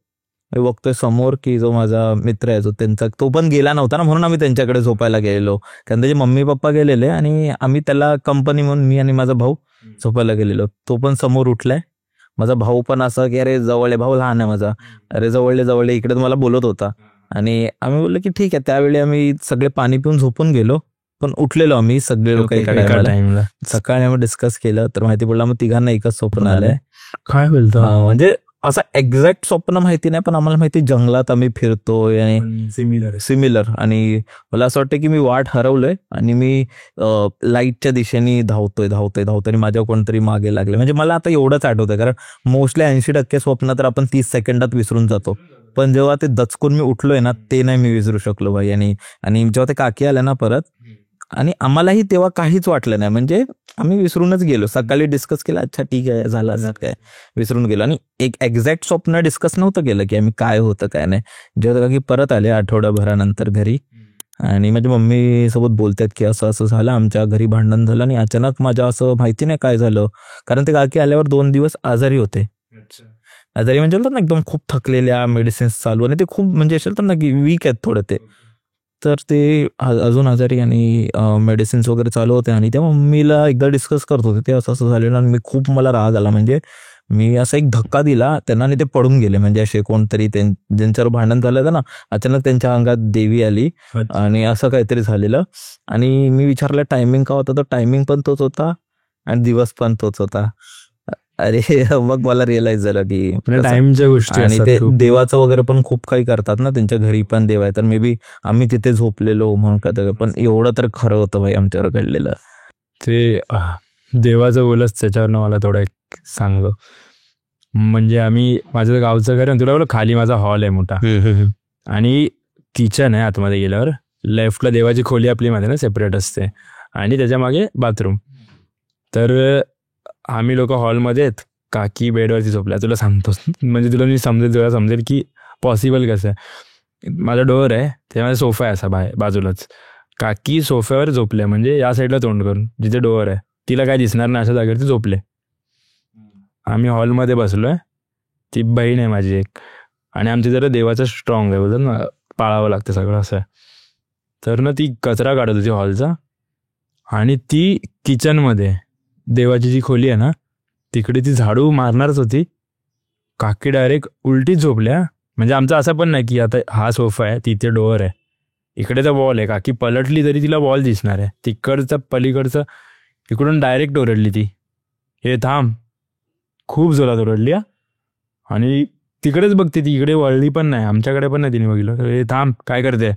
बघतोय समोर की जो माझा मित्र आहे, जो त्यांचा तो पण गेला नव्हता ना, म्हणून आम्ही त्यांच्याकडे झोपायला गेलेलो. कारण त्याचे मम्मी पप्पा गेलेले, आणि आम्ही त्याला कंपनी म्हणून मी आणि माझा भाऊ झोपायला गेलेलो. तो पण समोर उठलाय. माझा भाऊ पण असं की अरे जवळ भाऊ लहान आहे माझा, अरे जवळ इकडे मला बोलत होता. आणि आम्ही बोललो की ठीक आहे. त्यावेळी आम्ही सगळे पाणी पिऊन झोपून गेलो, पण उठलेलो आम्ही सगळे लोक एका टाइमला. सकाळी आम्ही डिस्कस केलं तर माहिती पडलं मग तिघांना एकच स्वप्न आलंय. काय बोलतो, म्हणजे असं एक्झॅक्ट स्वप्न माहिती नाही, पण आम्हाला माहिती जंगलात आम्ही फिरतोय आणि सिमिलर. आणि मला असं वाटतं की मी वाट हरवलोय, आणि मी लाईटच्या दिशेने धावतोय आणि माझ्या कोणतरी मागे लागले. म्हणजे मला आता एवढंच आठवतंय, कारण मोस्टली 80% स्वप्न तर आपण 30 सेकंदात विसरून जातो. पण जेव्हा ते दचकून मी उठलोय ना, ते नाही मी विसरू शकलो भाई. आणि जेव्हा ते काकी आल्या ना परत, आणि आम्हालाही तेव्हा काहीच वाटलं नाही, म्हणजे आम्ही विसरूनच गेलो. सकाळी डिस्कस केलं, अच्छा ठीक आहे झालं काय, विसरून गेलो. आणि एक एक्झॅक्ट स्वप्न डिस्कस नव्हतं केलं की आम्ही काय होतं काय नाही. जेव्हा काकी परत आले आठवड्याभरानंतर घरी, आणि माझ्या मम्मी सोबत बोलतात की असं असं झालं, आमच्या घरी भांडण झालं, आणि अचानक माझ्या असं माहिती नाही काय झालं. कारण ते काकी आल्यावर 2 दिवस आजारी होते. आजारी म्हणजे बोलतात ना एकदम खूप थकलेल्या, मेडिसिन्स चालू, आणि ते खूप म्हणजे बोलतात ना की वीक आहेत थोडे ते. तर ते अजून आजारी, आणि मेडिसिन्स वगैरे चालू होते. आणि त्या मम्मीला एकदा डिस्कस करत होते ते असं असं झालेलं, आणि मला राग आला. म्हणजे मी असा एक धक्का दिला त्यांना, आणि ते पडून गेले. म्हणजे असे कोणतरी ज्यांच्यावर भांडण झालं ना, अचानक त्यांच्या अंगात देवी आली, आणि असं काहीतरी झालेलं. आणि मी विचारलं टायमिंग का होता, तर टायमिंग पण तोच होता आणि दिवस पण तोच होता. अरे मग मला रिअलाइज झालं की टाइमच्या गोष्टी. आणि ते देवाचं वगैरे पण खूप काही करतात ना, त्यांच्या घरी पण देव आहे. तर मे बी आम्ही तिथे झोपलेलो म्हणून काय, पण एवढं तर खरं होतं भाई आमच्यावर घडलेलं. ते देवाचं बोलच त्याच्यावरनं मला थोडं एक सांग. म्हणजे माझं गावचं घर, तुला बोल खाली माझा हॉल आहे मोठा, आणि किचन आहे. आतमध्ये गेल्यावर लेफ्टला देवाची खोली आपली मध्ये ना सेपरेट असते, आणि त्याच्या मागे बाथरूम. तर आम्ही लोक हॉलमध्ये आहेत, काकी बेडवरती झोपल्या. तुला सांगतोस म्हणजे तुला मी तुला समजेल की पॉसिबल कसं आहे. माझा डोअर आहे, त्यामध्ये सोफा आहे असा बाजूलाच. काकी सोफ्यावर झोपल्या, म्हणजे या साईडला तोंड करून जिथे डोअर आहे, तिला काय दिसणार नाही अशा जागेवरती झोपले. आम्ही हॉलमध्ये बसलोय, ती बहीण आहे माझी एक, आणि आमची जरा देवाचं स्ट्रॉंग आहे, बोलतात ना पाळावं लागतं सगळं असं आहे. तर ना ती कचरा काढत होती हॉलचा, आणि ती किचनमध्ये देवाची जी खोली आहे ना तिकडे ती झाडू मारणारच होती. काकी डायरेक्ट उलटीच झोपल्या. म्हणजे आमचं असं पण नाही की आता हा सोफा आहे तिथे डोअर आहे, इकडे तर वॉल आहे. काकी पलटली तरी तिला वॉल दिसणार आहे. तिकडचं पलीकडचं इकडून डायरेक्ट ओरडली ती, हे थांब. खूप जोरात ओरडली हा. आणि तिकडेच बघते ती, इकडे वळली पण नाही, आमच्याकडे पण नाही तिने बघितलं. हे थांब, काय करते.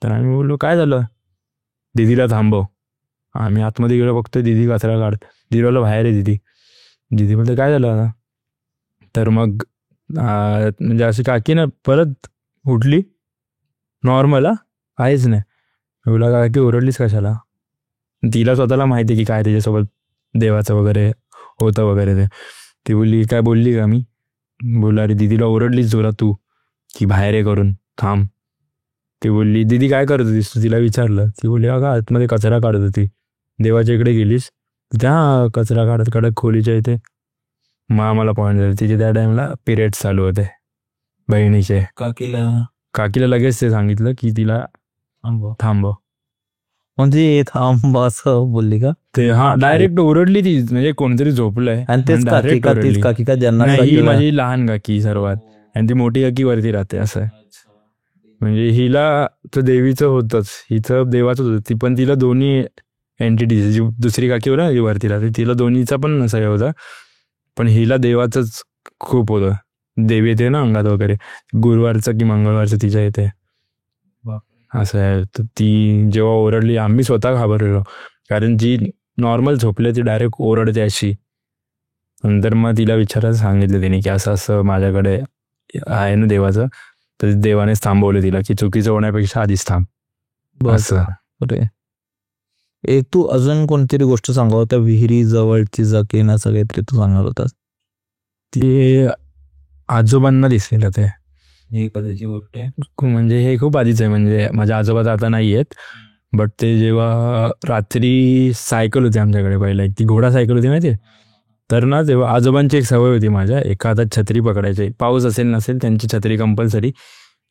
तर आम्ही बोललो काय झालं, दीदीला थांबव. आम्ही आतमध्ये इकडे बघतोय, दीदी कचरा काढत. दीदी बोललो बाहेर आहे दीदी. दीदी बोलते काय झालं आता. तर मग म्हणजे अशी काकी ना परत उठली नॉर्मल, काहीच नाही. बोला काकी ओरडलीच कशाला. तिला स्वतःला माहिती की काय त्याच्यासोबत देवाचं वगैरे होतं वगैरे ते. ती बोलली काय बोलली का मी. बोला अरे दीदीला ओरडलीच जोरात तू की बाहेर आहे करून थांब. ती बोलली दीदी काय करत होतीस तू, तिला विचारलं. ती बोलली अगं आतमध्ये कचरा काढत होती. देवाच्या इकडे गेलीस, त्या कचरा काढत काढत खोलीच्या इथे. मग आम्हाला पॉईंट झालं, तिचे त्या टाइमला पिरियड्स चालू होते बहिणीचे. काकीला लगेच ते सांगितलं की तिला थांबव. म्हणजे थांब असं बोलली का ते. हा डायरेक्ट ओरडली ती, म्हणजे कोणतरी झोपलंय आणि तेच direct ओरडली. काकी का ज्यांना नाही, ही काकीला- माझी लहान काकी सर्वात, आणि ती मोठी काकी वरती राहते असं आहे. म्हणजे हिला तर देवीचं होतंच, हिचं देवाचंच होतं. ती पण तिला दोन्ही एंटिटीज, जी दुसरी काकी होती ना वरती राहते, तिला दोन्हीचा पण असं हे होता. पण हिला देवाचंच खूप होतं. देवी येते ना अंगात वगैरे, गुरुवारचं की मंगळवारचं तिच्या येते असं आहे. तर ती जेव्हा ओरडली आम्ही स्वतः घाबरलेलो, कारण जी नॉर्मल झोपले ती डायरेक्ट ओरडते अशी. नंतर मग तिला विचारायला सांगितलं तिने की असं असं माझ्याकडे आहे ना देवाचं. तर देवानेच थांबवलं तिला की चुकीचं होण्यापेक्षा आधीच थांब असं. अरे एक तू अजून कोणतरी गोष्ट सांगत होता, विहिरी जवळची जकीन असं काहीतरी तू सांगत होतास. ते आजोबांना दिसलेलं ते, ही कधीची गोष्ट आहे. म्हणजे हे खूप आधीच आहे. म्हणजे माझ्या आजोबा आता नाही आहेत, बट ते जेव्हा रात्री सायकल होती आमच्याकडे पहिला, ती घोडा सायकल होती माहिती. तर ना तेव्हा आजोबांची एक सवय होती माझ्या, एका हातात छत्री पकडायची, पाऊस असेल नसेल त्यांची छत्री कंपल्सरी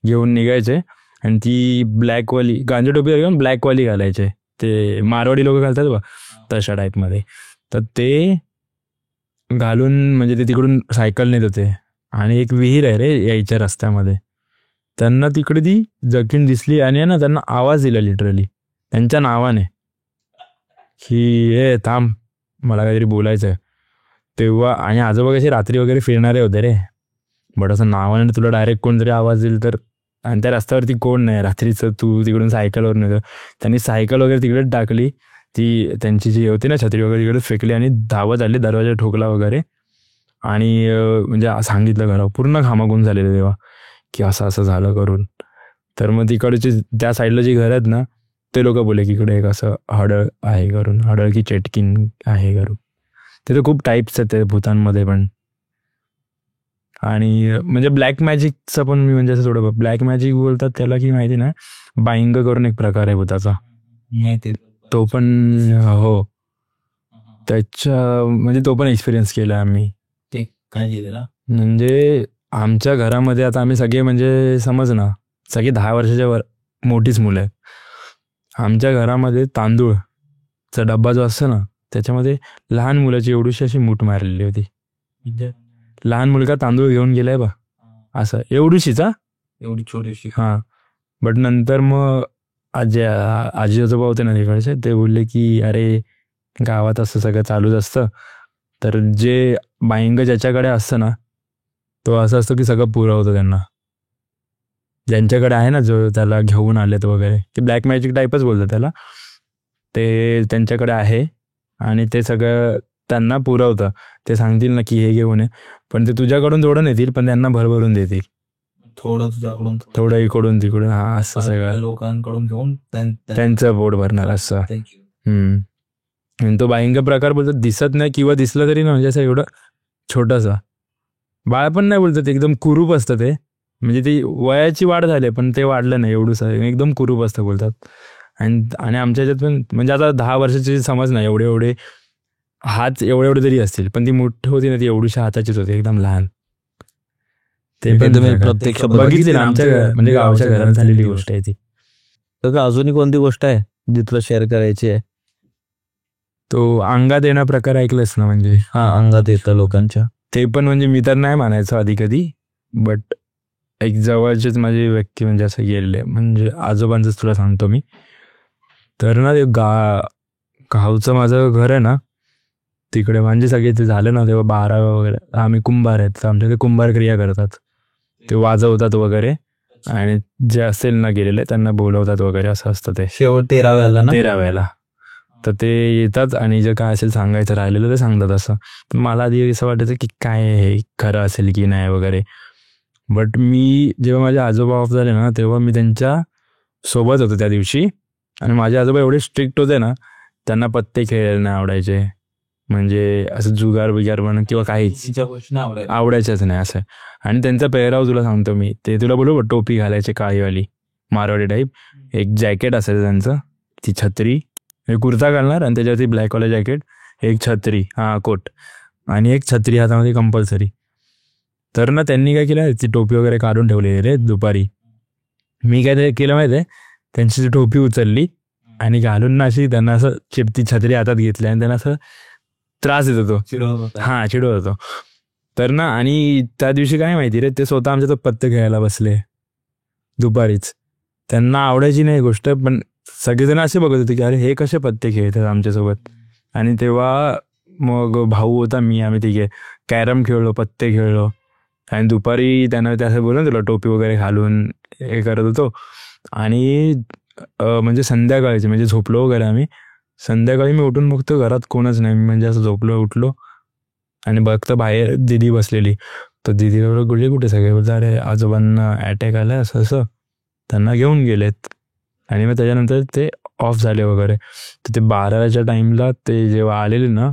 घेऊन निघायचे. आणि ती ब्लॅकवाली गांजी टोपी घेऊन ब्लॅकवाली घालायचे, ते मारवाडी लोक घालतात बघ तशा टाईपमध्ये. तर ते घालून म्हणजे ते तिकडून सायकल नेत होते. आणि एक विहीर आहे रे यायच्या रस्त्यामध्ये, त्यांना तिकडे ती जखीन दिसली आणि ना त्यांना आवाज दिला लिटरली त्यांच्या नावाने की ए थांब मला काहीतरी बोलायचं आहे. तेव्हा आणि आजोबा कसे रात्री वगैरे फिरणारे होते रे, बट असं नावाने तुला डायरेक्ट कोणतरी आवाज दिल तर, आणि त्या रस्त्यावरती कोण नाही रात्रीचं, तू तिकडून सायकलवर येतो. त्यांनी सायकल वगैरे तिकडेच टाकली, ती त्यांची जी होती ना छत्री वगैरे तिकडेच फेकली आणि धावत आले, दरवाजा ठोकला वगैरे. आणि म्हणजे सांगितलं घरावर, पूर्ण घामाघूम झालेलं तेव्हा की असं असं झालं करून. तर मग तिकडचे त्या साईडला जी घर आहेत ना ते लोक बोले की इकडे एक असं हडळ आहे करून, हडळ की चेटकीन आहे करून. तिथे खूप टाईप्स आहेत ते भूतांमध्ये पण. आणि म्हणजे ब्लॅक मॅजिकचं पण मी म्हणजे असं थोडं ब्लॅक मॅजिक बोलतात त्याला की माहिती ना, बाईंग करून एक प्रकार आहे भूताचा, तो पण हो त्याच्या म्हणजे तो पण एक्सपिरियन्स केला आम्ही. ते काय दिलेला म्हणजे आमच्या घरामध्ये आता आम्ही सगळे म्हणजे समज ना सगळे 10 वर्षाच्या वर मोठीच मुलं आहेत. आमच्या घरामध्ये तांदूळचा डब्बा जो असतो ना त्याच्यामध्ये लहान मुलाची एवढीशी अशी मूठ मारलेली होती. लहान मुलगा तांदूळ घेऊन गेलाय बा असं एवढीशीच, एवढी छोटीशी. हां. बट नंतर मग आजी आजोबा होते ना तिकडचे, ते बोलले की अरे गावात असं सगळं चालूच असतं. तर जे बाईंग ज्याच्याकडे असतं ना तो असं असतो की सगळं पुरवतो त्यांना, ज्यांच्याकडे आहे ना जो त्याला घेऊन आलेत वगैरे, ते ब्लॅक मॅजिक टाईपच बोलतात त्याला. ते त्यांच्याकडे आहे आणि ते सगळं त्यांना पुरवतं. ते सांगतील ना की हे घेऊन ये, पण ते तुझ्याकडून थोडं नेतील पण त्यांना भरभरून देतील, थोडं तुझ्याकडून थोडं इकडून तिकडून. हा असं सगळं लोकांकडून घेऊन त्यांचं पोट भरणार असं. आणि तो भयंकर प्रकार बोलतात दिसत नाही, किंवा दिसलं तरी ना म्हणजे असं एवढं छोटासा बाळ पण नाही बोलतात, एकदम कुरूप असतं ते. म्हणजे ती वयाची वाढ झाली पण ते वाढलं नाही एवढं, एकदम कुरूप असतं बोलतात. आणि आमच्या ह्याच्यात पण म्हणजे आता 10 वर्षाची समज नाही, एवढे एवढे हात एवढे तरी असतील, पण ती मोठी होती ना ती एवढीशा हाताचीच होती, एकदम लहान. ते पण तुम्ही प्रकार प्रत्यक्ष बघितली ना आमच्या म्हणजे गावच्या घरात झालेली गोष्ट आहे ती. तर अजूनही कोणती गोष्ट आहे जी तुला शेअर करायची आहे? तो अंगात येणं प्रकार ऐकलंस ना, म्हणजे हा, अंगात येतं लोकांच्या. ते पण म्हणजे मी तर नाही मानायचो आधी कधी, बट एक जवळचेच माझे व्यक्ती म्हणजे असं गेलेले, म्हणजे आजोबांचंच तुला सांगतो मी. तर ना ते गावचं माझं घर आहे ना तिकडे, म्हणजे सगळे ते झालं ना तेव्हा 12 वगैरे, आम्ही कुंभार आहेत तर आमच्याकडे कुंभार क्रिया करतात, ते वाजवतात वगैरे, आणि जे असेल ना गेलेले त्यांना बोलवतात वगैरे, असं असतं ते शेवट 13व्याला ना? 13व्याला. तर ते येतात आणि जे काय असेल सांगायचं राहिलेलं ते सांगतात असं. पण मला आधी असं वाटायचं की काय हे खरं असेल की नाही वगैरे. बट मी जेव्हा माझे आजोबा ऑफ झाले ना तेव्हा मी त्यांच्या सोबत होतो त्या दिवशी, आणि माझे आजोबा एवढे स्ट्रिक्ट होते ना, त्यांना पत्ते खेळायला नाही आवडायचे, म्हणजे असं जुगार बिगार म्हणून किंवा काहीच आवडायचंच नाही असं. आणि त्यांचा पेहराव तुला सांगतो मी, ते तुला बोलू, टोपी घालायचे काळीवाली मारवाडी टाईप, एक जॅकेट असायचं त्यांचं, ती छत्री, कुर्ता घालणार आणि त्याच्यावरती ब्लॅकवाला जॅकेट, एक छत्री, कोट, आणि एक छत्री हातामध्ये कंपल्सरी. तर ना त्यांनी काय केलं, ती टोपी वगैरे काढून ठेवली रे दुपारी. मी काय केलं माहिती आहे, त्यांची ती टोपी उचलली आणि घालून ना अशी त्यांना असं ती छत्री हातात घेतली आणि त्यांना असं त्रास देत होतो, चिडवत होतो. तर ना, आणि त्या दिवशी काय माहिती रे, ते स्वतः आमच्या तो पत्ते खेळायला बसले दुपारीच. त्यांना आवडायची नाही गोष्ट, पण सगळेजण असे बघत होते की अरे हे कसे पत्ते खेळतात आमच्यासोबत. आणि तेव्हा मग भाऊ होता, मी, आम्ही तिघे कॅरम खेळलो, पत्ते खेळलो, आणि दुपारी त्यांना ते असं बोलून तुला टोपी वगैरे घालून हे करत होतो. आणि म्हणजे संध्याकाळचे म्हणजे झोपलो वगैरे आम्ही, संध्याकाळी मी उठून बघतो घरात कोणच नाही, म्हणजे असं उठलो आणि बघतो बाहेर दिदी बसलेली. तर दिदी बोलली कुठे सगळे, बोलतात अरे आजोबांना अटॅक आला असं असं, त्यांना घेऊन गेलेत. आणि मग त्याच्यानंतर ते ऑफ झाले वगैरे. तर ते 12व्याच्या टाईमला ते जेव्हा आलेले ना,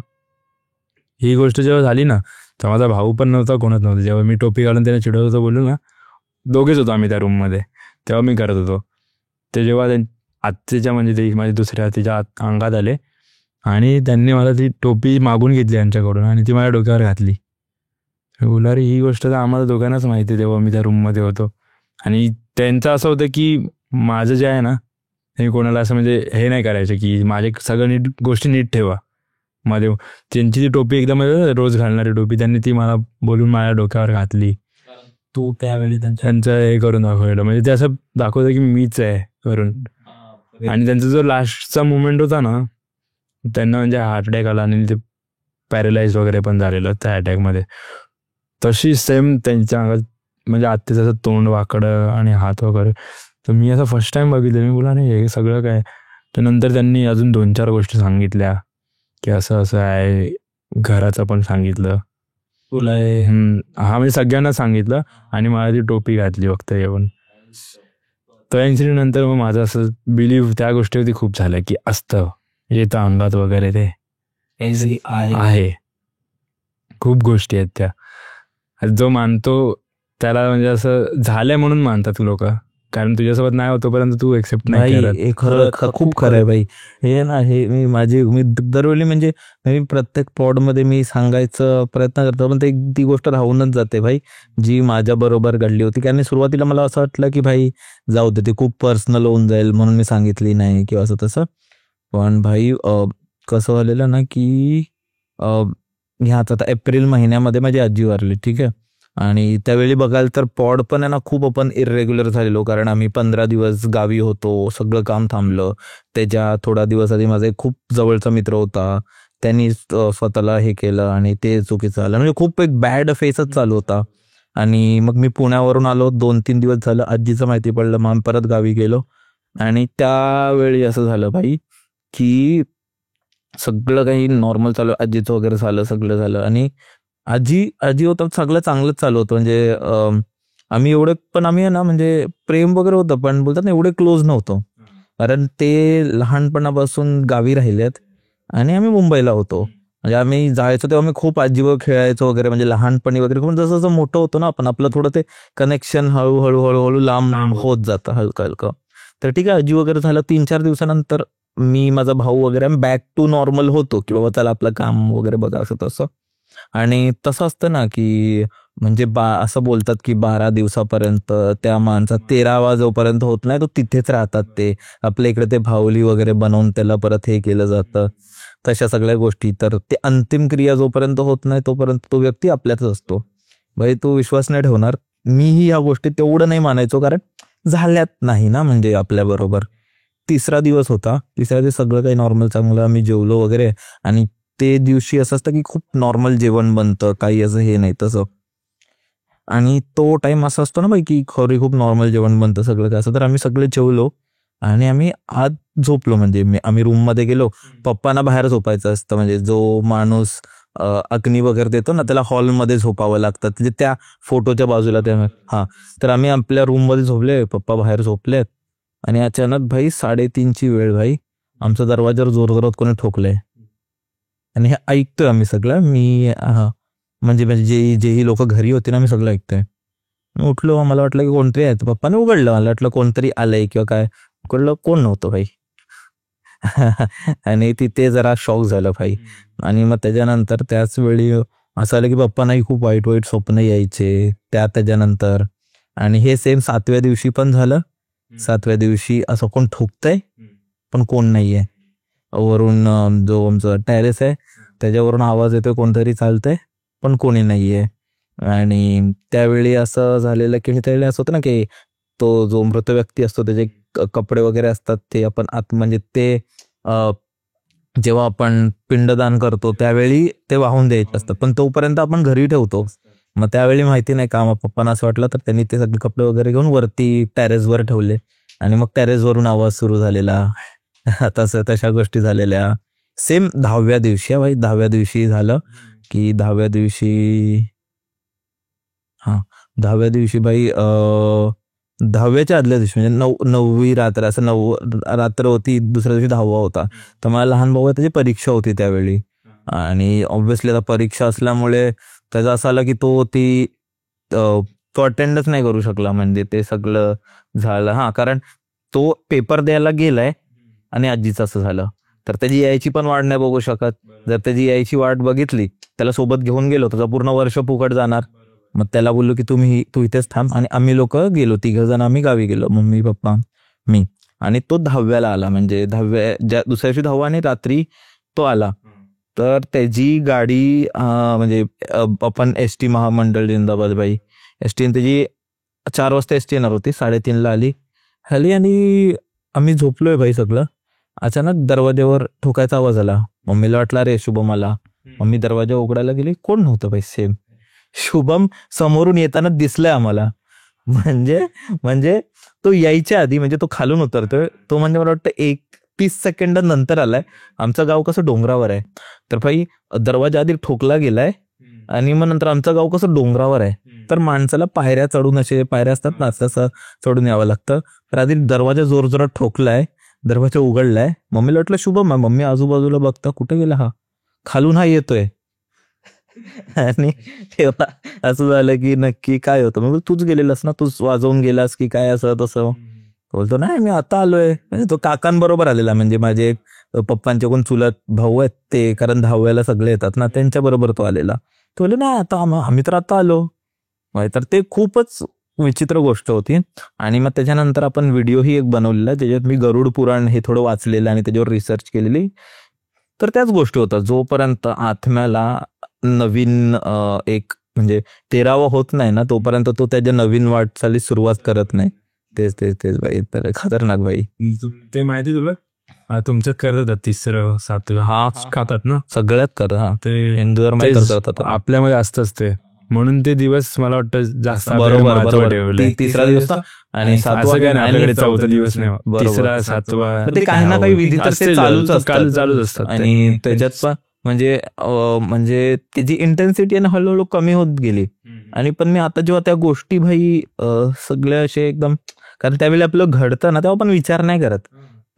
ही गोष्ट जेव्हा झाली ना, तर माझा भाऊ पण नव्हता, कोणच नव्हतं. जेव्हा मी टोपी घालून त्याने चिडवत होतो बोललो ना, दोघेच होतो आम्ही त्या रूममध्ये, तेव्हा मी करत होतो. ते जेव्हा आत्तेच्या म्हणजे ते माझ्या दुसऱ्या तिच्या अंगात आले आणि त्यांनी मला ती टोपी मागून घेतली त्यांच्याकडून आणि ती माझ्या डोक्यावर घातली. बोला रे, ही गोष्ट तर आम्हाला दोघांनाच माहिती, तेव्हा मी त्या रूममध्ये होतो. आणि त्यांचं असं होतं की माझं जे आहे ना, हे कोणाला असं म्हणजे हे नाही करायचं की माझे सगळं नीट गोष्टी नीट ठेवा मध्ये. त्यांची ती टोपी एकदम रोज घालणारी टोपी, त्यांनी ती मला बोलून माझ्या डोक्यावर घातली. तू त्यावेळी त्यांचं हे करून दाखवलं, म्हणजे ते असं दाखवतं की मीच आहे करून. आणि त्यांचा जो लास्टचा मुवमेंट होता ना, त्यांना म्हणजे हार्ट अटॅक आला आणि ते पॅरलाइज वगैरे पण झालेलं त्या अटॅकमध्ये. तशी सेम त्यांच्या अंगात म्हणजे आत्तेचं तोंड वाकडं आणि हात वगैरे. तर मी असं फर्स्ट टाइम बघितलं, मी बोला नाही हे सगळं काय. तर नंतर त्यांनी अजून 2-4 गोष्टी सांगितल्या की असं असं आहे, घराचं पण सांगितलं तुला. म्हणजे सगळ्यांना सांगितलं आणि मला ती टोपी घातली फक्त येऊन. तर इन्सिडेंट नंतर मग माझं असं बिलीव्ह त्या गोष्टीवरती खूप झालं की असतं येतं अंगात वगैरे, ते आहे. खूप गोष्टी आहेत त्या, जो मानतो त्याला म्हणजे असं झालंय म्हणून मानतात लोक, कारण तुझ्यासोबत नाही होतोपर्यंत तू एक्सेप्ट नाही करत. हे खरं खूप खरं आहे भाई. हे ना, हे मी दरवेळी म्हणजे मी प्रत्येक पॉडमध्ये मी सांगायचा प्रयत्न करतो, पण ती गोष्ट राहूनच जाते भाई, जी माझ्या बरोबर घडली होती. कारण सुरुवातीला मला असं वाटलं की भाई जाऊ दे, ते खूप पर्सनल होऊन जाईल म्हणून मी सांगितली नाही किंवा असं तसं. पण भाई कसं झालेलं ना की ह्याच आता एप्रिल महिन्यामध्ये माझी आजी वारली, ठीक आहे. आणि त्यावेळी बघायला तर पॉड पण आहे ना खूप आपण इरेग्युलर झालेलो, कारण आम्ही 15 दिवस गावी होतो, सगळं काम थांबलं. त्याच्या थोडा दिवस आधी माझा एक खूप जवळचा मित्र होता, त्यांनी स्वतःला हे केलं आणि ते चुकीचं झालं. म्हणजे खूप एक बॅड फेसच चालू होता. आणि मग मी पुण्यावरून आलो, 2-3 दिवस झालं, आजीचं माहिती पडलं, मग परत गावी गेलो. आणि त्यावेळी असं झालं भाई की सगळं काही नॉर्मल चालू, आजीचं वगैरे झालं, सगळं झालं. आणि आजी होतं, सगळं चांगलंच चालू होतं. म्हणजे आम्ही एवढे पण आम्ही ना म्हणजे प्रेम वगैरे होतं, पण बोलतात ना एवढे क्लोज नव्हतो, कारण ते लहानपणापासून गावी राहिलेत. आणि आम्ही मुंबईला होतो. म्हणजे आम्ही जायचो तेव्हा आम्ही खूप आजीवर खेळायचो वगैरे, म्हणजे लहानपणी वगैरे. पण जसं जसं मोठं होतो ना आपण, आपलं थोडं ते कनेक्शन हळूहळू हळूहळू लांब होत जातं हलकं हलकं. तर ठीक आहे, आजी वगैरे झालं. 3-4 दिवसानंतर मी, माझा भाऊ वगैरे बॅक टू नॉर्मल होतो, की बाबा चला आपलं काम वगैरे बघा असं तसं. आणि तसं असतं ना की म्हणजे असं बोलतात की 12 दिवसापर्यंत त्या माणसा 13वा जोपर्यंत होत नाही तो तिथेच राहतात. ते आपल्या इकडे ते भावली वगैरे बनवून त्याला परत हे केलं जातं, तशा सगळ्या गोष्टी. तर ते अंतिम क्रिया जोपर्यंत होत नाही तोपर्यंत तो व्यक्ती आपल्याच असतो. भाई तू विश्वास नाही ठेवणार, मीही या गोष्टी तेवढं नाही मानायचो, कारण झाल्यात नाही ना म्हणजे आपल्या बरोबर. 3रा दिवस होता. 3ऱ्या दिवस सगळं काही नॉर्मल चांगलं, आम्ही जेवलो वगैरे. आणि ते दिवशी असं असतं की खूप नॉर्मल जेवण बनतं, काही असं हे नाही तसं. आणि तो टाइम असा असतो ना बाई की खरी खूप नॉर्मल जेवण बनतं सगळं काय असं. तर आम्ही सगळे जेवलो आणि आम्ही आत झोपलो. म्हणजे आम्ही रूम मध्ये गेलो. पप्पांना बाहेर झोपायचं असतं, म्हणजे जो माणूस अग्नी वगैरे देतो ना त्याला हॉलमध्ये झोपावं लागतं, म्हणजे त्या फोटोच्या बाजूला त्या. हा, तर आम्ही आपल्या रूम मध्ये झोपले, पप्पा बाहेर झोपलेत. आणि अचानक भाई 3:30ची वेळ, भाई आमचा दरवाजावर जोरजोरात कोणी ठोकलंय. आणि हे ऐकतोय आम्ही सगळं. मी म्हणजे जेही लोक घरी होते ना, मी सगळं ऐकतोय. उठलो, मला वाटलं की कोणतरी आहे. पप्पाने उघडलं, मला वाटलं कोणतरी आलंय किंवा काय. उघडलं, कोण नव्हतं भाई. आणि तिथे जरा शॉक झालं भाई. आणि मग त्याच्यानंतर त्याच वेळी असं आलं की पप्पांनाही खूप वाईट वाईट स्वप्न यायचे त्याच्यानंतर. आणि हे सेम 7व्या दिवशी पण झालं. 7व्या दिवशी असं कोण ठोकतंय पण कोण नाहीये. वरून जो आमचा टेरेस आहे त्याच्यावरून आवाज येतोय, कोणतरी चालतंय पण कोणी नाहीये. आणि त्यावेळी असं झालेलं की त्यावेळी असं होतं ना की तो जो मृत व्यक्ती असतो त्याचे कपडे वगैरे असतात ते आपण आत, म्हणजे ते जेव्हा आपण पिंडदान करतो त्यावेळी ते वाहून द्यायचे असतात, पण तोपर्यंत आपण घरी ठेवतो. मग त्यावेळी माहिती नाही का, मग पप्पांना असं वाटलं तर त्यांनी ते सगळे कपडे वगैरे घेऊन वरती टेरेसवर ठेवले. आणि मग टेरेसवरून आवाज सुरू झालेला. तशा गोष्टी झालेल्या. सेम 10व्या दिवशी भाई, 10व्या दिवशी झालं की 10व्या दिवशी, 10व्या दिवशी भाई 10व्याच्या आदल्या दिवशी म्हणजे 9वी रात्र, असं 9 रात्र होती, दुसऱ्या दिवशी 10वा होता. तर मला लहान भाऊ आहे, त्याची परीक्षा होती त्यावेळी. आणि ऑब्व्हियसली आता परीक्षा असल्यामुळे त्याचं असं आलं की तो अटेंडच नाही करू शकला. म्हणजे ते सगळं झालं. कारण तो पेपर द्यायला गेलाय आणि आजीचं असं झालं. तर त्याची यायची पण वाट नाही बघू शकत. जर त्याची यायची वाट बघितली, त्याला सोबत घेऊन गेलो तर पूर्ण वर्ष फुकट जाणार. मग त्याला बोललो की तू इथेच थांब. आणि आम्ही लोक गेलो, 3 जण आम्ही गावी गेलो, मम्मी पप्पा मी. आणि तो 10व्याला आला, म्हणजे दुसऱ्या दिवशी 10वा आणि रात्री तो आला. तर त्याची गाडी म्हणजे आपण एसटी महामंडळ जिंदाबाद बाई, एसटी त्याची 4 वाजता एसटी येणार होती, 3:30ला आली. आणि आम्ही झोपलोय भाई सगळं. अचानक दरवाज्यावर ठोकायचा आवाज आला. मम्मीला वाटला रे शुभम आला. मम्मी दरवाजा उघडायला गेली, कोण नव्हतं भाई. सेम शुभम समोरून येताना दिसलाय आम्हाला. म्हणजे तो यायच्या आधी, म्हणजे तो खालून उतरतोय, तो म्हणजे मला वाटतं 30 सेकंड नंतर आलाय. आमचं गाव कसं डोंगरावर आहे, तर भाई दरवाजा आधी ठोकला गेलाय आणि मग नंतर आमचं गाव कसं डोंगरावर आहे. तर माणसाला पायऱ्या चढून, असे पायऱ्या असतात ना, तसं चढून यावं लागतं. तर आधी दरवाजा जोरजोरात ठोकलाय, दरवाजा उघडलाय. मम्मीला वाटलं शुभम आहे. मम्मी आजूबाजूला बघता, कुठे गेला हा, खालून हा येतोय. आणि तेव्हा असं झालं की नक्की काय होतं. मग तूच गेलेलास ना, तूच वाजवून गेलास की काय, असं तसं. बोलतो नाही मी आता आलोय. म्हणजे तो काकांबरोबर आलेला, म्हणजे माझे पप्पांचे कोण चुलत भाऊ आहेत ते, कारण 10व्याला सगळे येतात ना, त्यांच्या बरोबर तो आलेला. तो बोलले नाही आता आम्ही तर आता आलो. तर ते खूपच विचित्र गोष्ट होती. आणि मग त्याच्यानंतर आपण व्हिडिओही एक बनवलेला, त्याच्यात मी गरुड पुराण हे थोडं वाचलेलं आणि त्याच्यावर रिसर्च केलेली. तर त्याच गोष्टी होतात, जोपर्यंत आत्म्याला नवीन एक म्हणजे 13वा होत नाही ना, तोपर्यंत तो त्याच्या नवीन वाटचाली सुरुवात करत नाही. तेच भाई, तर खतरनाक भाई. ते माहिती तुला, तुमच्यात करतात 3रं 7वं खातात ना, सगळ्यात करतात. ते हिंदू धर्मात करतात. आपल्यामध्ये असतंच ते, म्हणून ते दिवस मला वाटतं जास्त बरोबर. ठेवले. 3रा दिवस आणि 7वा असं काय नाही आपल्याकडे 4था दिवस नाही, 3रा 7वा ते काही ना काही विधी तर ते चालूच असतात. आणि त्याच्यात पण म्हणजे त्याची इंटेन्सिटी आणि हळूहळू कमी होत गेली. आणि पण मी आता जेव्हा त्या गोष्टी भाई सगळ्या असे एकदम, कारण त्यावेळी आपलं घडतं ना तेव्हा पण विचार नाही करत.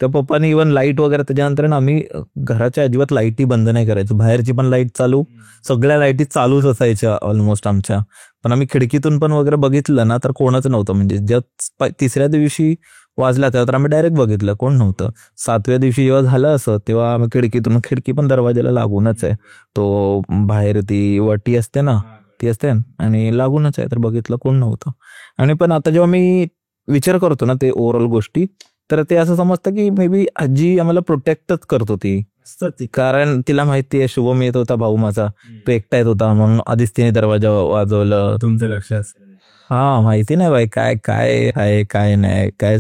त्या पप्पानी इव्हन लाईट वगैरे त्याच्यानंतर ना आम्ही घराच्या अजिबात लाईटी बंद नाही करायचो, बाहेरची पण लाईट चालू, सगळ्या लाईटी चालूच असायच्या ऑलमोस्ट आमच्या. पण आम्ही खिडकीतून पण वगैरे बघितलं ना तर कोणाच नव्हतं, म्हणजे ज्या तिसऱ्या दिवशी वाजला तेव्हा तर आम्ही डायरेक्ट बघितलं कोण नव्हतं. 7व्या दिवशी जेव्हा झालं असं तेव्हा आम्ही खिडकीतून, खिडकी पण दरवाजाला लागूनच आहे, तो बाहेर ती वटी असते ना ती असते आणि लागूनच आहे, तर बघितलं कोण नव्हतं. आणि पण आता जेव्हा मी विचार करतो ना ते ओव्हरऑल गोष्टी, तर ते असं समजतं की मे बी आजी आम्हाला प्रोटेक्टच करत होती, कारण तिला माहिती आहे शुभम येत होता भाऊ माझा, तो एकटा येत होता म्हणून आधीच तिने दरवाजा वाजवलं. तुमचं लक्ष असेल. हा माहिती नाही भाई काय काय आहे काय नाही काय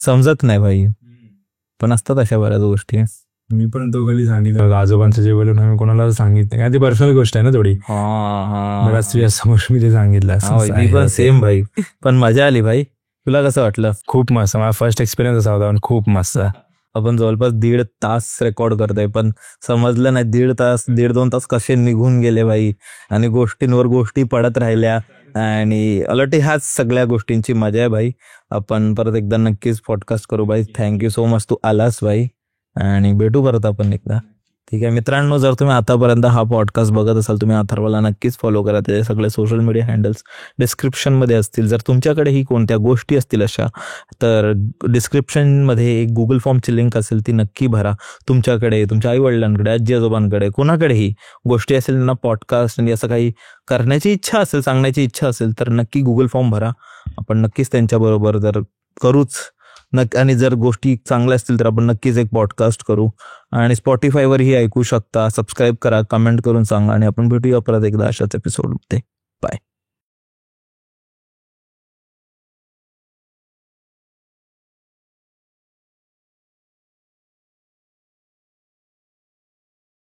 समजत नाही भाई, पण असतात अशा बऱ्याच गोष्टी. मी पण तो कधी सांगितलं आजोबांचं जे बोलून आम्ही कोणाला सांगितलं, काय ती पर्सनल गोष्ट आहे ना थोडी, बऱ्याच तुझ्यासमोर मी ते सांगितलं. मी पण सेम भाई, पण मजा आली भाई. तुला कसं वाटलं? खूप मस्त, माझा फर्स्ट एक्सपिरियन्स असा होता, पण खूप मस्त. आपण जवळपास 1.5 तास रेकॉर्ड करतोय पण समजलं नाही 1.5-2 तास कसे निघून गेले भाई, आणि गोष्टींवर गोष्टी पडत राहिल्या, आणि अलटी ह्याच सगळ्या गोष्टींची मजा आहे भाई. आपण परत एकदा नक्कीच पॉडकास्ट करू भाई. थँक्यू सो मच तू आलास भाई, आणि भेटू परत आपण एकदा. ठीक आहे मित्रांनो, जर तुम्ही आतापर्यंत हा पॉडकास्ट बघत असाल तुम्ही अथर्वला नक्कीच फॉलो करा. त्याचे सगळे सोशल मीडिया हँडल्स डिस्क्रिप्शनमध्ये असतील. जर तुमच्याकडेही कोणत्या गोष्टी असतील अशा तर डिस्क्रिप्शनमध्ये एक गुगल फॉर्मची लिंक असेल ती नक्की भरा. तुमच्याकडे, तुमच्या आईवडिलांकडे, आजी आजोबांकडे, कोणाकडेही गोष्टी असेल त्यांना पॉडकास्ट आणि असं काही करण्याची इच्छा असेल, सांगण्याची इच्छा असेल तर नक्की गुगल फॉर्म भरा. आपण नक्कीच त्यांच्याबरोबर जर करूच आणि जर गोष्टी चांगल्या असतील तर आपण नक्कीच एक पॉडकास्ट करू. आणि स्पॉटिफायवरही ऐकू शकता. सबस्क्राईब करा, कमेंट करून सांगा, आणि आपण भेटूया परत एकदा अशाच एपिसोडमध्ये. बाय.